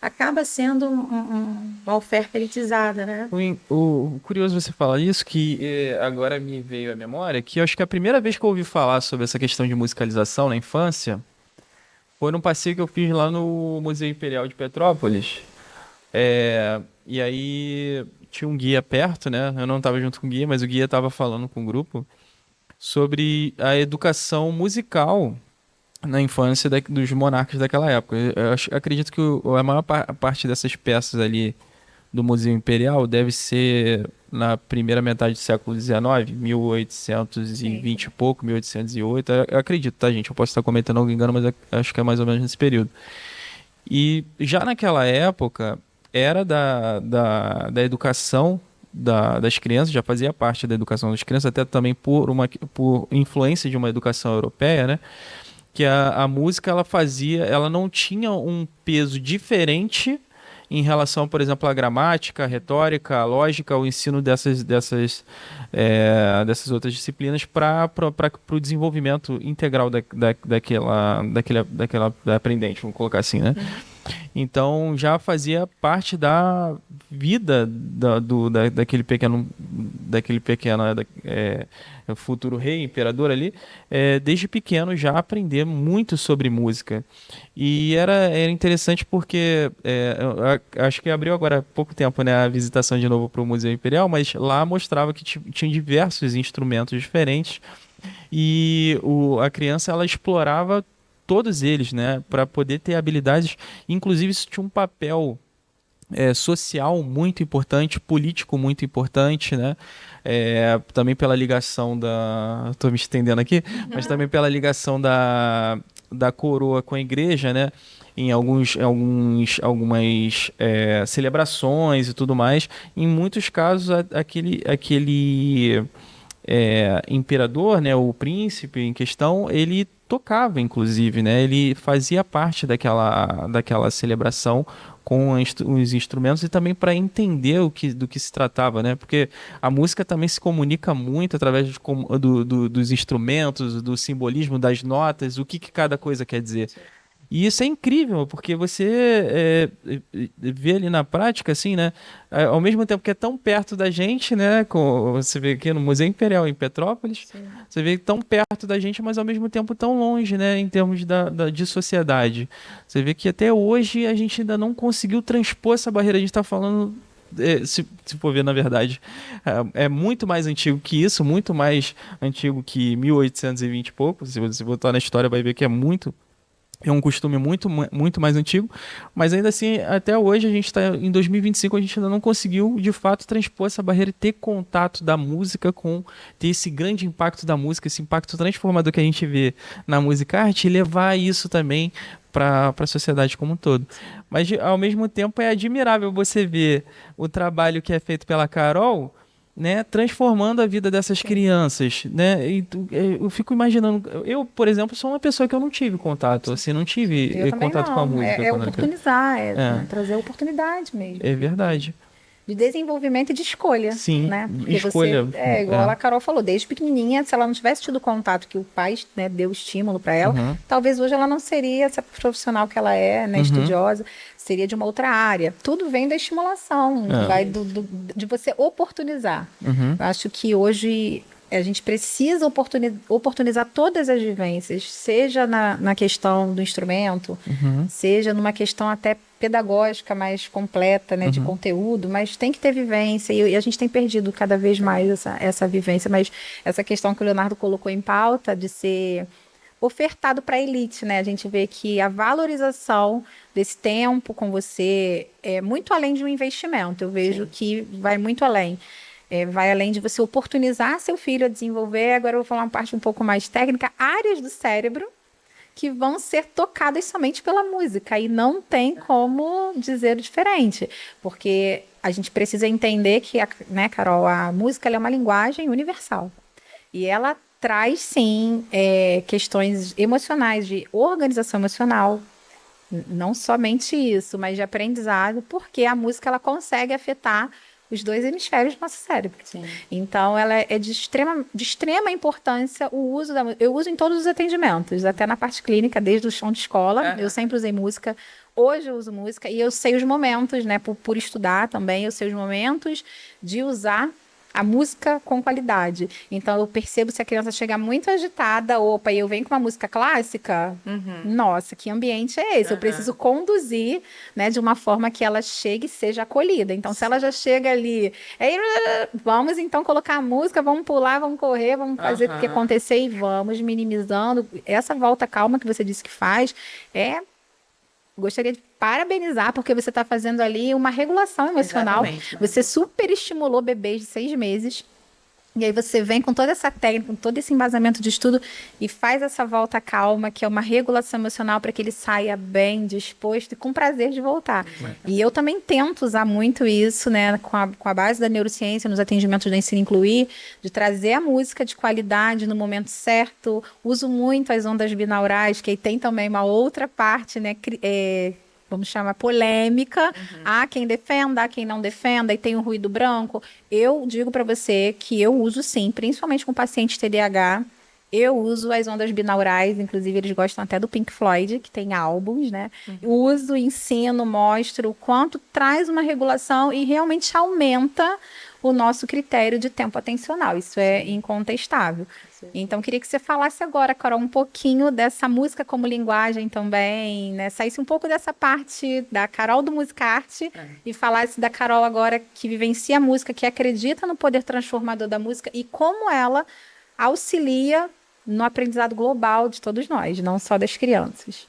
B: Acaba sendo uma oferta elitizada, né?
A: O curioso você falar isso, que agora me veio à memória, que eu acho que a primeira vez que eu ouvi falar sobre essa questão de musicalização na infância foi num passeio que eu fiz lá no Museu Imperial de Petrópolis. E aí tinha um guia perto, né? Eu não estava junto com o guia, mas o guia estava falando com o grupo sobre a educação musical na infância dos monarcas daquela época. Eu acredito que a maior parte dessas peças ali do Museu Imperial deve ser na primeira metade do século XIX, 1820 e pouco, 1808. Eu acredito, tá, gente? Eu posso estar cometendo algum engano, mas acho que é mais ou menos nesse período. E já naquela época, era da educação das crianças, já fazia parte da educação das crianças, até também por influência de uma educação europeia, né? Que a música ela não tinha um peso diferente em relação, por exemplo, à gramática, à retórica, à lógica, ao ensino dessas outras disciplinas para o desenvolvimento integral daquela aprendente, vamos colocar assim, né? Então já fazia parte da vida daquele pequeno futuro rei, imperador ali, desde pequeno já aprender muito sobre música. E era interessante porque eu acho que abriu agora há pouco tempo, né, a visitação de novo para o Museu Imperial, mas lá mostrava que tinha diversos instrumentos diferentes e a criança ela explorava todos eles, né, para poder ter habilidades. Inclusive isso tinha um papel social muito importante, político muito importante, né? Também pela ligação estou me estendendo aqui, mas também pela ligação da coroa com a igreja, né? Em algumas celebrações e tudo mais. Em muitos casos, aquele imperador, né, o príncipe em questão, ele tocava, inclusive, né? Ele fazia parte daquela celebração com os instrumentos e também para entender do que se tratava, né? Porque a música também se comunica muito através dos instrumentos, do simbolismo, das notas, o que cada coisa quer dizer. E isso é incrível, porque você vê ali na prática, assim, né? Ao mesmo tempo que é tão perto da gente, né? Você vê aqui no Museu Imperial, em Petrópolis, sim, você vê tão perto da gente, mas ao mesmo tempo tão longe, né? Em termos de sociedade. Você vê que até hoje a gente ainda não conseguiu transpor essa barreira. A gente está falando, se for ver, na verdade, é muito mais antigo que isso, muito mais antigo que 1820 e pouco. Se você botar na história, vai ver que é um costume muito, muito mais antigo, mas ainda assim, até hoje, a gente está em 2025, a gente ainda não conseguiu, de fato, transpor essa barreira e ter contato da música ter esse grande impacto da música, esse impacto transformador que a gente vê na música-arte e levar isso também para a sociedade como um todo. Mas, ao mesmo tempo, é admirável você ver o trabalho que é feito pela Carol né, transformando a vida dessas crianças, né? E eu fico imaginando, eu, por exemplo, sou uma pessoa que eu não tive contato, assim, não tive contato
C: não.
A: com a música.
C: É oportunizar, trazer oportunidade mesmo.
A: É verdade.
C: De desenvolvimento e de escolha.
A: Sim,
C: né? Porque
A: escolha.
C: igual a Carol falou, desde pequenininha, se ela não tivesse tido contato que o pai, né, deu estímulo para ela, talvez hoje ela não seria essa profissional que ela é, né, estudiosa, seria de uma outra área. Tudo vem da estimulação, vai de você oportunizar. Eu acho que hoje a gente precisa oportunizar todas as vivências, seja na questão do instrumento, seja numa questão até pedagógica mais completa, né, de conteúdo, mas tem que ter vivência, e a gente tem perdido cada vez mais essa vivência, mas essa questão que o Leonardo colocou em pauta de ser ofertado para a elite, né? A gente vê que a valorização desse tempo com você é muito além de um investimento, eu vejo que vai muito além. Vai além de você oportunizar seu filho a desenvolver, agora eu vou falar uma parte um pouco mais técnica, áreas do cérebro que vão ser tocadas somente pela música, e não tem como dizer diferente, porque a gente precisa entender que, né, Carol, a música ela é uma linguagem universal, e ela traz, sim, questões emocionais, de organização emocional, não somente isso, mas de aprendizado, porque a música ela consegue afetar os dois hemisférios do nosso cérebro. Sim. Então, ela é de extrema importância o uso da música. Eu uso em todos os atendimentos, até na parte clínica, desde o chão de escola. Eu sempre usei música. Hoje eu uso música e eu sei os momentos, né? Por estudar também, eu sei os momentos de usar a música com qualidade. Então, eu percebo se a criança chega muito agitada, e eu venho com uma música clássica, nossa, que ambiente é esse? Eu preciso conduzir, né, de uma forma que ela chegue e seja acolhida. Então, se ela já chega ali, vamos então colocar a música, vamos pular, vamos correr, vamos fazer o que acontecer e vamos minimizando. Essa volta calma que você disse que faz, gostaria de parabenizar, porque você está fazendo ali uma regulação emocional. Exatamente, você super estimulou bebês de 6 meses. E aí você vem com toda essa técnica, com todo esse embasamento de estudo e faz essa volta calma, que é uma regulação emocional para que ele saia bem, disposto e com prazer de voltar. E eu também tento usar muito isso, né, com a base da neurociência, nos atendimentos do ensino incluir, de trazer a música de qualidade no momento certo. Uso muito as ondas binaurais, que aí tem também uma outra parte, né, vamos chamar polêmica, há quem defenda, há quem não defenda, e tem o ruído branco. Eu digo para você que eu uso sim, principalmente com paciente TDAH, eu uso as ondas binaurais, inclusive eles gostam até do Pink Floyd, que tem álbuns, né? Uso, ensino, mostro o quanto traz uma regulação e realmente aumenta o nosso critério de tempo atencional. Isso é incontestável. Então, queria que você falasse agora, Carol, um pouquinho dessa música como linguagem também, né? Saísse um pouco dessa parte da Carol do Musicarte e falasse da Carol agora que vivencia a música, que acredita no poder transformador da música e como ela auxilia no aprendizado global de todos nós, não só das crianças.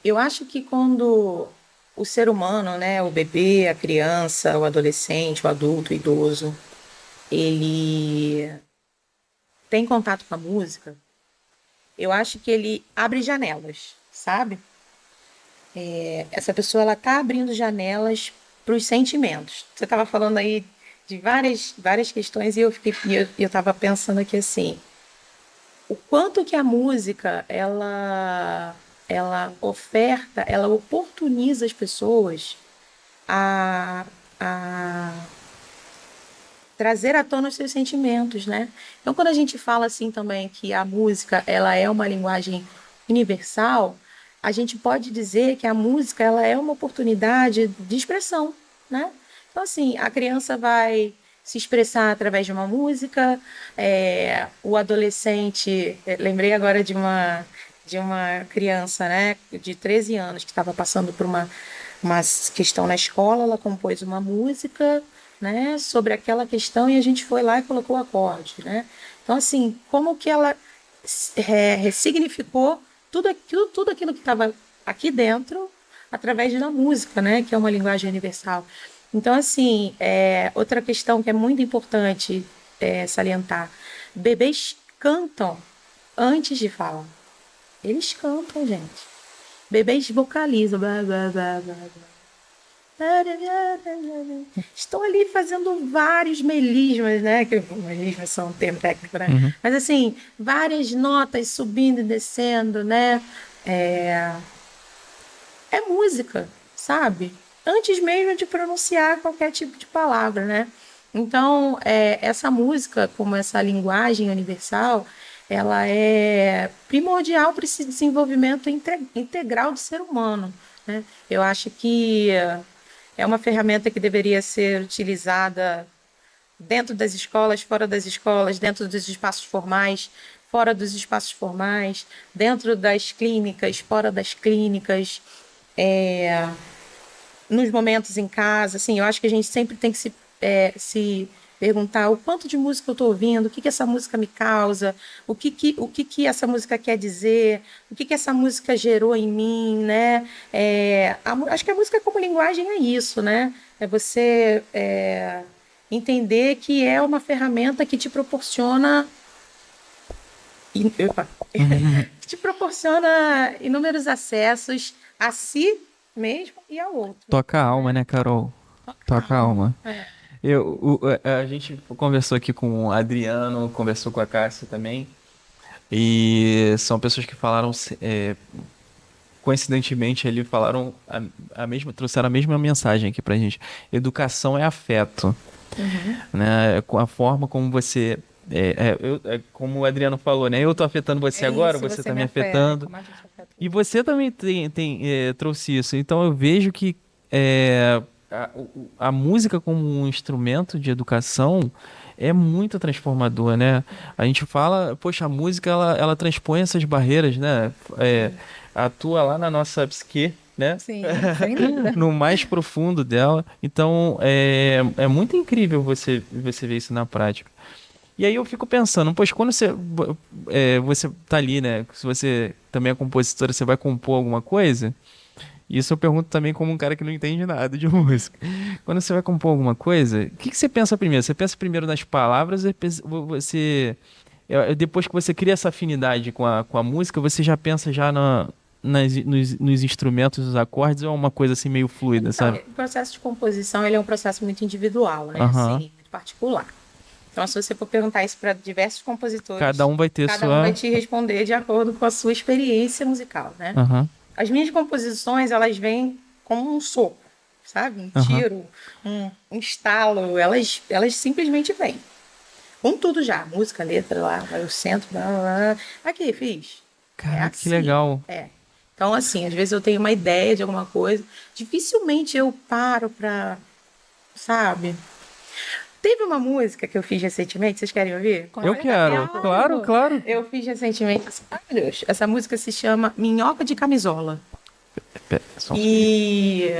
B: Eu acho que quando o ser humano, né, o bebê, a criança, o adolescente, o adulto, o idoso, ele tem contato com a música, eu acho que ele abre janelas, sabe? Essa pessoa, ela tá abrindo janelas para os sentimentos. Você estava falando aí de várias questões e eu estava pensando aqui assim, o quanto que a música, ela oferta, ela oportuniza as pessoas a trazer à tona os seus sentimentos, né? Então, quando a gente fala assim também que a música ela é uma linguagem universal, a gente pode dizer que a música ela é uma oportunidade de expressão, né? Então, assim, a criança vai se expressar através de uma música, o adolescente... Lembrei agora de uma criança, né, de 13 anos que estava passando por uma questão na escola, ela compôs uma música, né, sobre aquela questão e a gente foi lá e colocou o acorde, né? Então, assim, como que ela ressignificou tudo aquilo que estava aqui dentro através da música, né, que é uma linguagem universal. Então, assim, outra questão que é muito importante salientar, bebês cantam antes de falar. Eles cantam, gente. Bebês vocalizam. Blá, blá, blá, blá, blá. Estão ali fazendo vários melismas, né? Que melismas são um termo técnico, né?
A: Uhum.
B: Mas assim, várias notas subindo e descendo, né? É música, sabe? Antes mesmo de pronunciar qualquer tipo de palavra, né? Então, essa música, como essa linguagem universal, ela é primordial para esse desenvolvimento integral do ser humano, né? Eu acho que é uma ferramenta que deveria ser utilizada dentro das escolas, fora das escolas, dentro dos espaços formais, fora dos espaços formais, dentro das clínicas, fora das clínicas, nos momentos em casa. Assim, eu acho que a gente sempre tem que se perguntar o quanto de música eu estou ouvindo, o que essa música me causa, o que essa música quer dizer, o que essa música gerou em mim, né? Acho que a música como linguagem é isso, né? É você entender que é uma ferramenta que te proporciona que te proporciona inúmeros acessos a si mesmo e ao outro.
A: Toca a alma, né, Carol? Toca a alma. A gente conversou aqui com o Adriano, conversou com a Cássia também. E são pessoas que falaram, coincidentemente, ali falaram trouxeram a mesma mensagem aqui pra gente. Educação é afeto. Né? Com a forma como você. Como o Adriano falou, né? Eu tô afetando você agora, você tá me afetando. E você também trouxe isso. Então eu vejo que a música como um instrumento de educação é muito transformador, né? A gente fala, poxa, a música ela transpõe essas barreiras, né? Atua lá na nossa psique, né?
C: Sim, sem dúvida.
A: No mais profundo dela. Então é muito incrível você ver isso na prática. E aí eu fico pensando, pois quando você tá ali, né? Se você também é compositora, você vai compor alguma coisa? Isso eu pergunto também como um cara que não entende nada de música. Quando você vai compor alguma coisa, o que você pensa primeiro? Você pensa primeiro nas palavras ou depois que você cria essa afinidade com a música, você já pensa já nos instrumentos, nos acordes, ou é uma coisa assim meio fluida, sabe?
B: O processo de composição ele é um processo muito individual, né? Assim, muito particular. Então, se você for perguntar isso para diversos compositores,
A: cada um vai
B: te responder de acordo com a sua experiência musical, né? As minhas composições, elas vêm como um sopro, sabe? Um tiro, um estalo, elas simplesmente vêm. Com tudo já, música, letra lá, eu centro, blá, blá, blá. Aqui, fiz.
A: Caraca, assim, que legal.
B: Então, assim, às vezes eu tenho uma ideia de alguma coisa, dificilmente eu paro pra, sabe? Teve uma música que eu fiz recentemente, vocês querem ouvir?
A: Eu quero, claro.
B: Eu fiz recentemente, ai meu Deus, essa música se chama Minhoca de Camisola. E...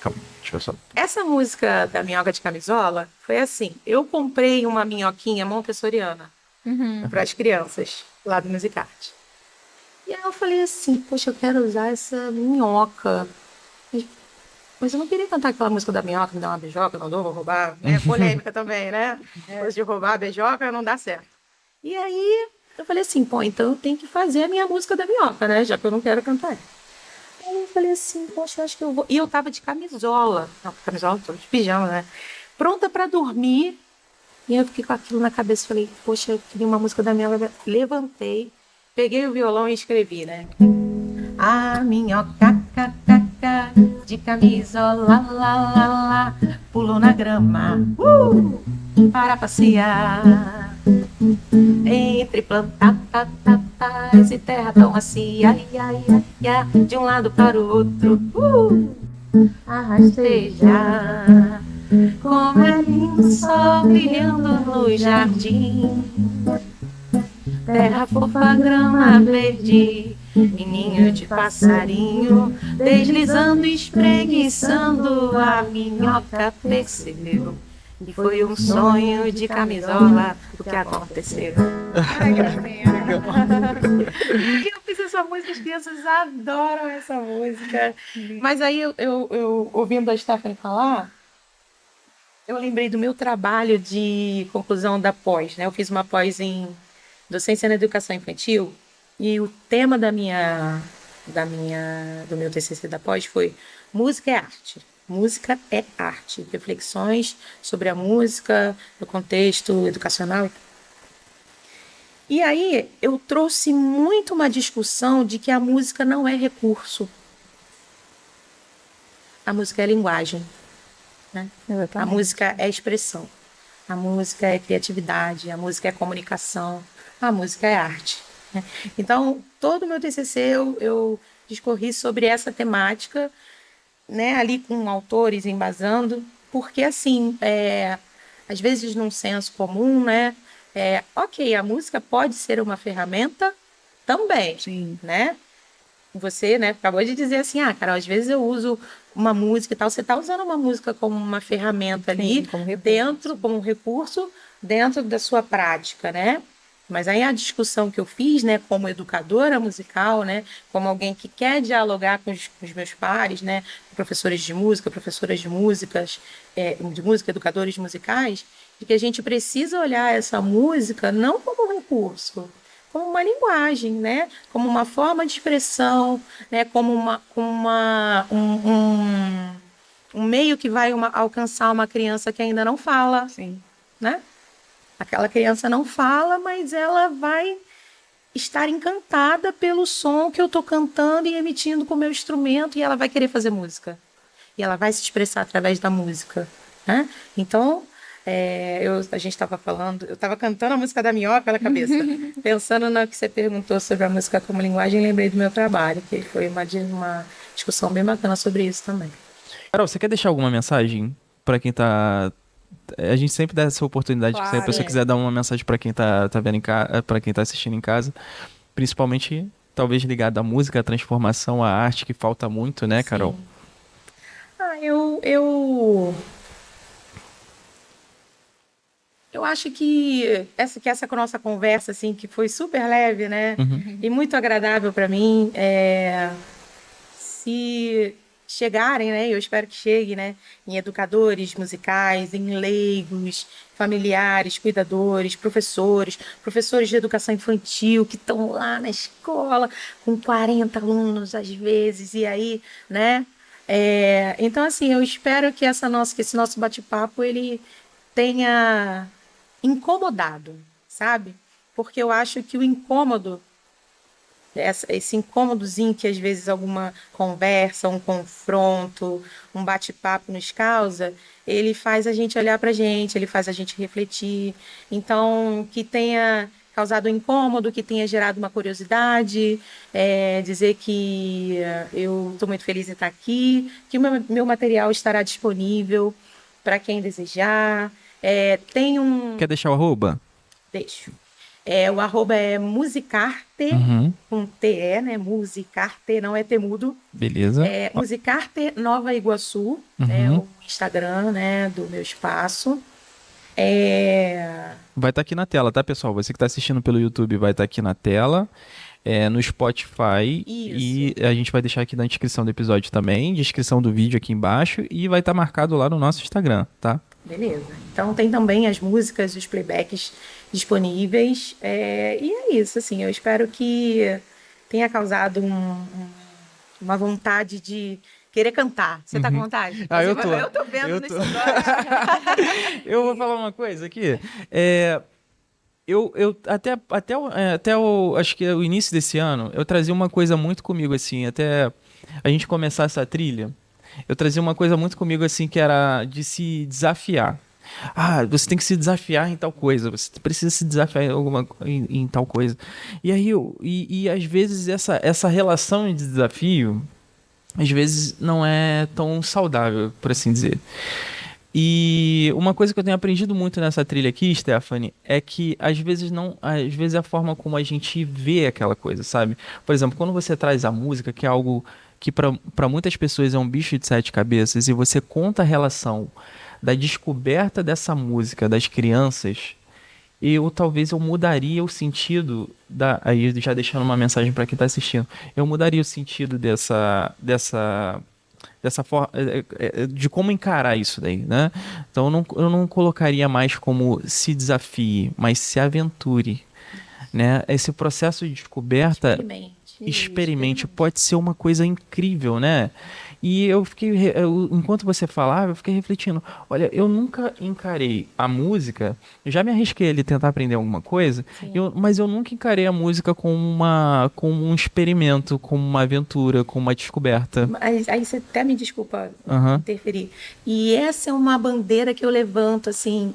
A: Calma, deixa eu só...
B: Essa música da Minhoca de Camisola foi assim, eu comprei uma minhoquinha montessoriana para as crianças lá do Musicarte. E aí eu falei assim, poxa, eu quero usar essa minhoca. Mas eu não queria cantar aquela música da minhoca, me dá uma beijoca, não dou, vou roubar. É polêmica também, né? Depois de roubar a beijoca, não dá certo. E aí eu falei assim, pô, então eu tenho que fazer a minha música da minhoca, né? Já que eu não quero cantar. Aí eu falei assim, poxa, acho que eu vou. E eu tava de camisola. Não, camisola, tô de pijama, né? Pronta pra dormir. E eu fiquei com aquilo na cabeça. Falei, poxa, eu queria uma música da minhoca. Levantei, peguei o violão e escrevi, né? A minhoca, de camisola, lá, lá, pulou na grama, para passear. Entre plantas e terra tão macia, de um lado para o outro, arrastejar. Como é lindo o sol brilhando no jardim, terra fofa, grama verde, ninho de passarinho, deslizando, espreguiçando, a minhoca percebeu. E foi um sonho de camisola o que aconteceu. Ai, e eu fiz essa música, as crianças adoram essa música. Mas aí eu ouvindo a Stephanie falar, eu lembrei do meu trabalho de conclusão da pós, né? Eu fiz uma pós em docência na educação infantil e o tema da minha do meu TCC da pós foi música é arte. Música é arte. Reflexões sobre a música, no contexto educacional. E aí eu trouxe muito uma discussão de que a música não é recurso. A música é linguagem. Né? A música é expressão. A música é criatividade. A música é comunicação. A música é arte. Né? Então, todo o meu TCC eu discorri sobre essa temática, né, ali com autores embasando, porque, assim, às vezes num senso comum, né, ok, a música pode ser uma ferramenta também,
C: sim,
B: né? Você, né, acabou de dizer assim, Carol, às vezes eu uso uma música e tal, você está usando uma música como uma ferramenta ali, como recurso, dentro da sua prática, né? Mas aí a discussão que eu fiz, né, como educadora musical, né, como alguém que quer dialogar com os meus pares, né, professores de música, professoras de músicas, de música, educadores musicais, de que a gente precisa olhar essa música não como um recurso, como uma linguagem, né, como uma forma de expressão, né, como um meio que vai alcançar uma criança que ainda não fala,
C: sim,
B: né? Aquela criança não fala, mas ela vai estar encantada pelo som que eu estou cantando e emitindo com o meu instrumento, e ela vai querer fazer música. E ela vai se expressar através da música. Né? Então, a gente estava falando, eu estava cantando a música da Minhoca na cabeça, pensando no que você perguntou sobre a música como linguagem, lembrei do meu trabalho, que foi uma discussão bem bacana sobre isso também.
A: Carol, você quer deixar alguma mensagem para quem está... A gente sempre dá essa oportunidade, claro, se a pessoa quiser dar uma mensagem para quem tá vendo para quem tá assistindo em casa, principalmente talvez ligado à música, à transformação, à arte, que falta muito, né, Carol?
B: Eu acho que essa nossa conversa, assim, que foi super leve, né, e muito agradável para mim, se chegarem, né, eu espero que chegue, né, em educadores musicais, em leigos, familiares, cuidadores, professores de educação infantil que estão lá na escola com 40 alunos às vezes, e aí, né, então, assim, eu espero que esse nosso bate-papo ele tenha incomodado, sabe? Porque eu acho que o incômodo, esse incômodozinho que às vezes alguma conversa, um confronto, um bate-papo nos causa, ele faz a gente olhar para a gente, ele faz a gente refletir. Então, que tenha causado um incômodo, que tenha gerado uma curiosidade, dizer que eu estou muito feliz em estar aqui, que o meu material estará disponível para quem desejar.
A: Quer deixar o arroba?
B: Deixo. O arroba é Musicarte, com TE, né? Musicarte, não é temudo.
A: Beleza.
B: Musicarte Nova Iguaçu, o Instagram, né, do meu espaço.
A: Vai estar aqui na tela, tá, pessoal? Você que está assistindo pelo YouTube vai estar aqui na tela, no Spotify. Isso. E a gente vai deixar aqui na descrição do episódio também, descrição do vídeo aqui embaixo, e vai estar marcado lá no nosso Instagram, tá?
B: Beleza. Então tem também as músicas, os playbacks disponíveis. E é isso, assim, eu espero que tenha causado uma vontade de querer cantar. Você tá com vontade?
A: Eu tô.
B: Eu tô vendo nesse
A: Eu vou falar uma coisa aqui. Eu até acho que o início desse ano, eu trazia uma coisa muito comigo, assim, até a gente começar essa trilha. Eu trazia uma coisa muito comigo, assim, que era de se desafiar. Você tem que se desafiar em tal coisa, você precisa se desafiar em tal coisa. E aí, às vezes, essa relação de desafio, às vezes, não é tão saudável, por assim dizer. E uma coisa que eu tenho aprendido muito nessa trilha aqui, Stephanie, é que às vezes é a forma como a gente vê aquela coisa, sabe? Por exemplo, quando você traz a música, que é algo que para muitas pessoas é um bicho de 7 cabeças, e você conta a relação da descoberta dessa música das crianças, talvez eu mudaria o sentido aí já deixando uma mensagem para quem está assistindo, eu mudaria o sentido dessa forma de como encarar isso daí, né? Então eu não colocaria mais como se desafie, mas se aventure, né? Esse processo de descoberta experimente. Pode ser uma coisa incrível, né? E enquanto você falava, eu fiquei refletindo. Olha, eu nunca encarei a música, eu já me arrisquei ali tentar aprender alguma coisa, mas eu nunca encarei a música como um experimento, como uma aventura, como uma descoberta.
B: Aí você até me desculpa interferir. E essa é uma bandeira que eu levanto, assim,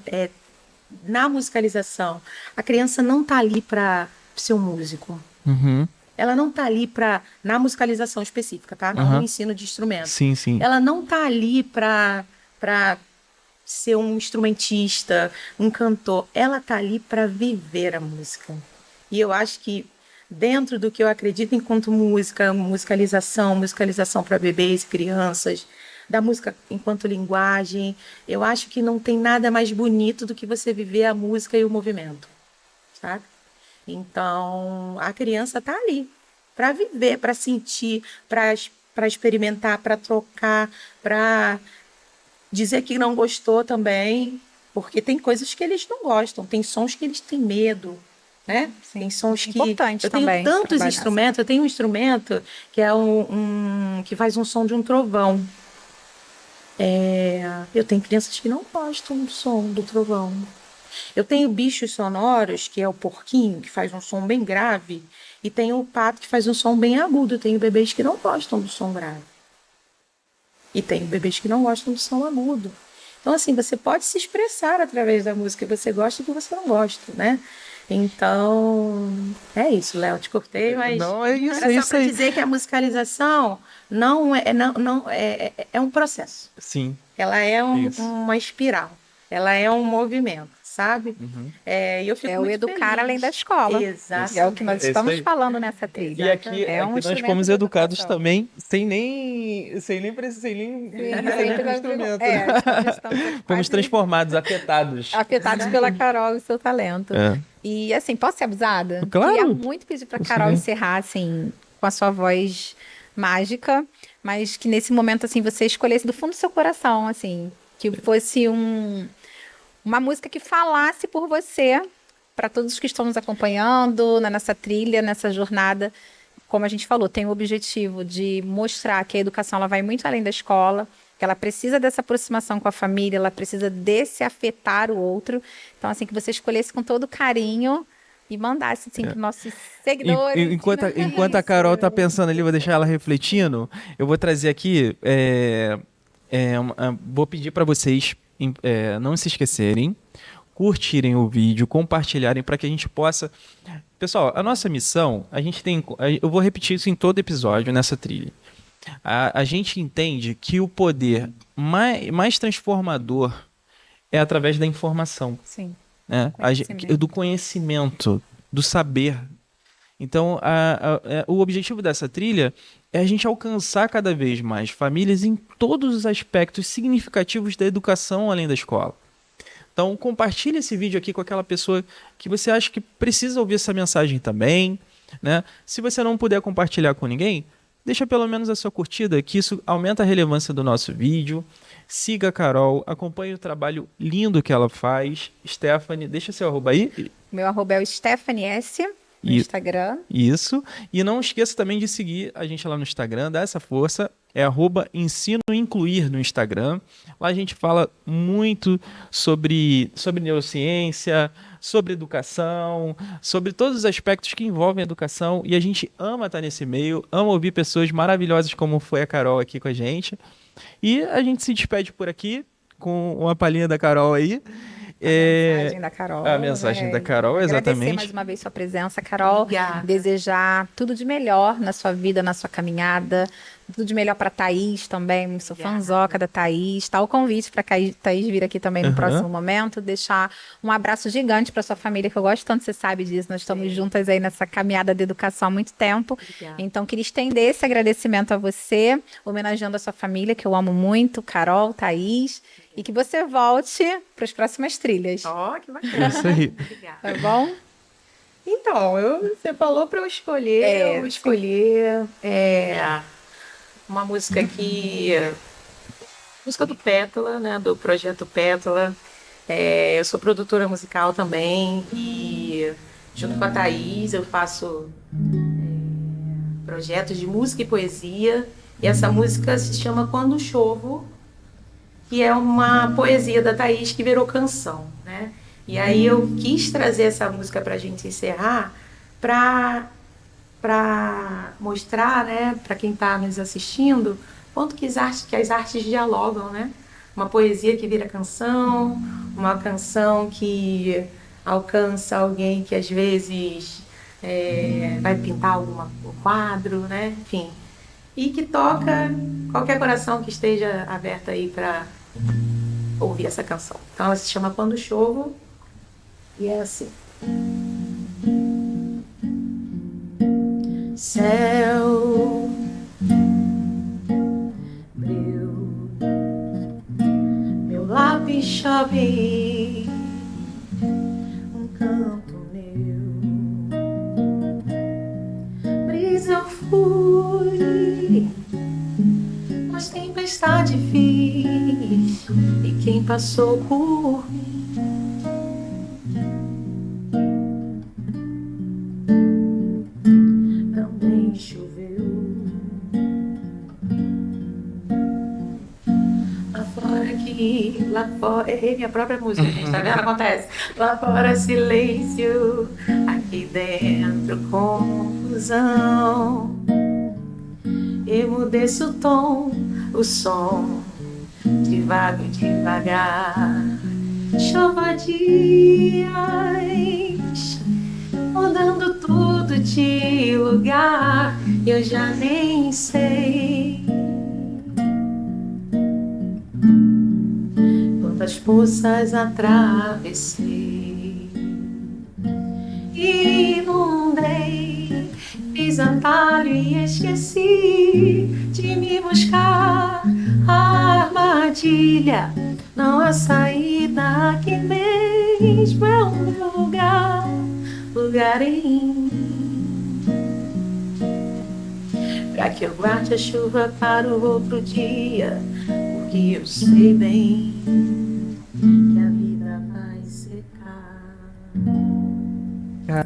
B: na musicalização. A criança não está ali para ser um músico. Ela não está ali na musicalização específica, tá? Não no ensino de instrumento.
A: Sim.
B: Ela não está ali para ser um instrumentista, um cantor. Ela está ali para viver a música. E eu acho que dentro do que eu acredito enquanto musicalização para bebês e crianças, da música enquanto linguagem, eu acho que não tem nada mais bonito do que você viver a música e o movimento, sabe? Então, a criança está ali para viver, para sentir, para experimentar, para trocar, para dizer que não gostou também, porque tem coisas que eles não gostam, tem sons que eles têm medo, né?
C: Sim.
B: Tem sons que...
C: Importante
B: eu tenho
C: também
B: tantos instrumentos, eu tenho um instrumento que é que faz um som de um trovão. Eu tenho crianças que não gostam do som do trovão. Eu tenho bichos sonoros, que é o porquinho, que faz um som bem grave, e tem o pato, que faz um som bem agudo. Eu tenho bebês que não gostam do som grave. E tem bebês que não gostam do som agudo. Então, assim, você pode se expressar através da música que você gosta e que você não gosta, né? Então, é isso, Léo, te cortei, mas
A: não, é isso,
B: era só para dizer que a musicalização é um processo.
A: Sim.
B: Ela é uma espiral, ela é um movimento, sabe? Eu fico muito
C: o educar
B: feliz.
C: além da escola.
B: Exato.
C: É o que nós estamos falando nessa trilha.
A: E aqui, nós fomos educados também, sem nem instrumento. Fomos transformados, afetados.
C: Afetados pela Carol e seu talento. E assim, posso ser abusada?
A: Claro.
C: Queria muito pedir para Carol encerrar assim, com a sua voz mágica, mas que nesse momento assim você escolhesse do fundo do seu coração, assim, que fosse uma música que falasse por você, para todos que estão nos acompanhando nessa trilha, nessa jornada. Como a gente falou, tem o objetivo de mostrar que a educação ela vai muito além da escola, que ela precisa dessa aproximação com a família, ela precisa desse afetar o outro. Então, assim, que você escolhesse com todo carinho e mandasse, assim, para os nossos seguidores.
A: Enquanto a Carol tá pensando ali, vou deixar ela refletindo, eu vou trazer aqui, vou pedir para vocês não se esquecerem, curtirem o vídeo, compartilharem para que a gente possa... Pessoal, a nossa missão, eu vou repetir isso em todo episódio nessa trilha. A gente entende que o poder mais transformador é através da informação.
C: Sim.
A: Né? Do conhecimento, do saber. Então, o objetivo dessa trilha é a gente alcançar cada vez mais famílias em todos os aspectos significativos da educação além da escola. Então, compartilhe esse vídeo aqui com aquela pessoa que você acha que precisa ouvir essa mensagem também, né? Se você não puder compartilhar com ninguém, deixa pelo menos a sua curtida, que isso aumenta a relevância do nosso vídeo. Siga a Carol, acompanhe o trabalho lindo que ela faz. Stephanie, deixa seu arroba aí.
C: Meu arroba é o Stephanie S. No Instagram.
A: Isso. E não esqueça também de seguir a gente lá no Instagram, dá essa força. É @ensinoincluir no Instagram. Lá a gente fala muito sobre neurociência, sobre educação, sobre todos os aspectos que envolvem a educação. E a gente ama estar nesse meio, ama ouvir pessoas maravilhosas como foi a Carol aqui com a gente. E a gente se despede por aqui com uma palhinha da Carol aí.
C: A mensagem da Carol.
A: A mensagem da Carol, exatamente.
C: Agradecer mais uma vez sua presença, Carol.
B: Obrigada.
C: Desejar tudo de melhor na sua vida, na sua caminhada. Tudo de melhor para Thaís também. Sou fãzoca da Thaís. Tá o convite para Thaís vir aqui também no próximo momento. Deixar um abraço gigante para sua família, que eu gosto tanto, você sabe disso. Nós estamos juntas aí nessa caminhada de educação há muito tempo.
B: Obrigada.
C: Então, queria estender esse agradecimento a você, homenageando a sua família, que eu amo muito, Carol, Thaís. E que você volte para as próximas trilhas.
B: Que bacana.
A: Isso aí.
B: Obrigada.
C: Tá bom?
B: Então, você falou para eu escolher. Eu vou escolher uma música música do Pétala, né? Do projeto Pétala. Eu sou produtora musical também e junto com a Thaís eu faço projetos de música e poesia. E essa música se chama Quando Chovo, que é uma poesia da Thaís que virou canção, né? E aí eu quis trazer essa música para a gente encerrar, para mostrar, né, para quem está nos assistindo, quanto que as artes dialogam, né? Uma poesia que vira canção, uma canção que alcança alguém que às vezes vai pintar um quadro, né? Enfim, e que toca qualquer coração que esteja aberto aí para ouvir essa canção. Então ela se chama Quando Chovo e é assim. Céu breu, meu lápis chove, um canto meu, brisa eu fui, mas tempestade fiz, e quem passou por mim também choveu. Lá fora aqui, lá fora, errei minha própria música, gente, tá vendo? Acontece. Lá fora silêncio, aqui dentro confusão. Emudeço o tom, o som, devagar. Chova dias, mudando tudo de lugar, eu já nem sei quantas poças atravessei. Inundei, fiz atalho e esqueci de me buscar. A armadilha, não há saída, aqui mesmo é o meu lugar, lugar em mim. Pra que eu guarde a chuva para o outro dia, porque eu sei bem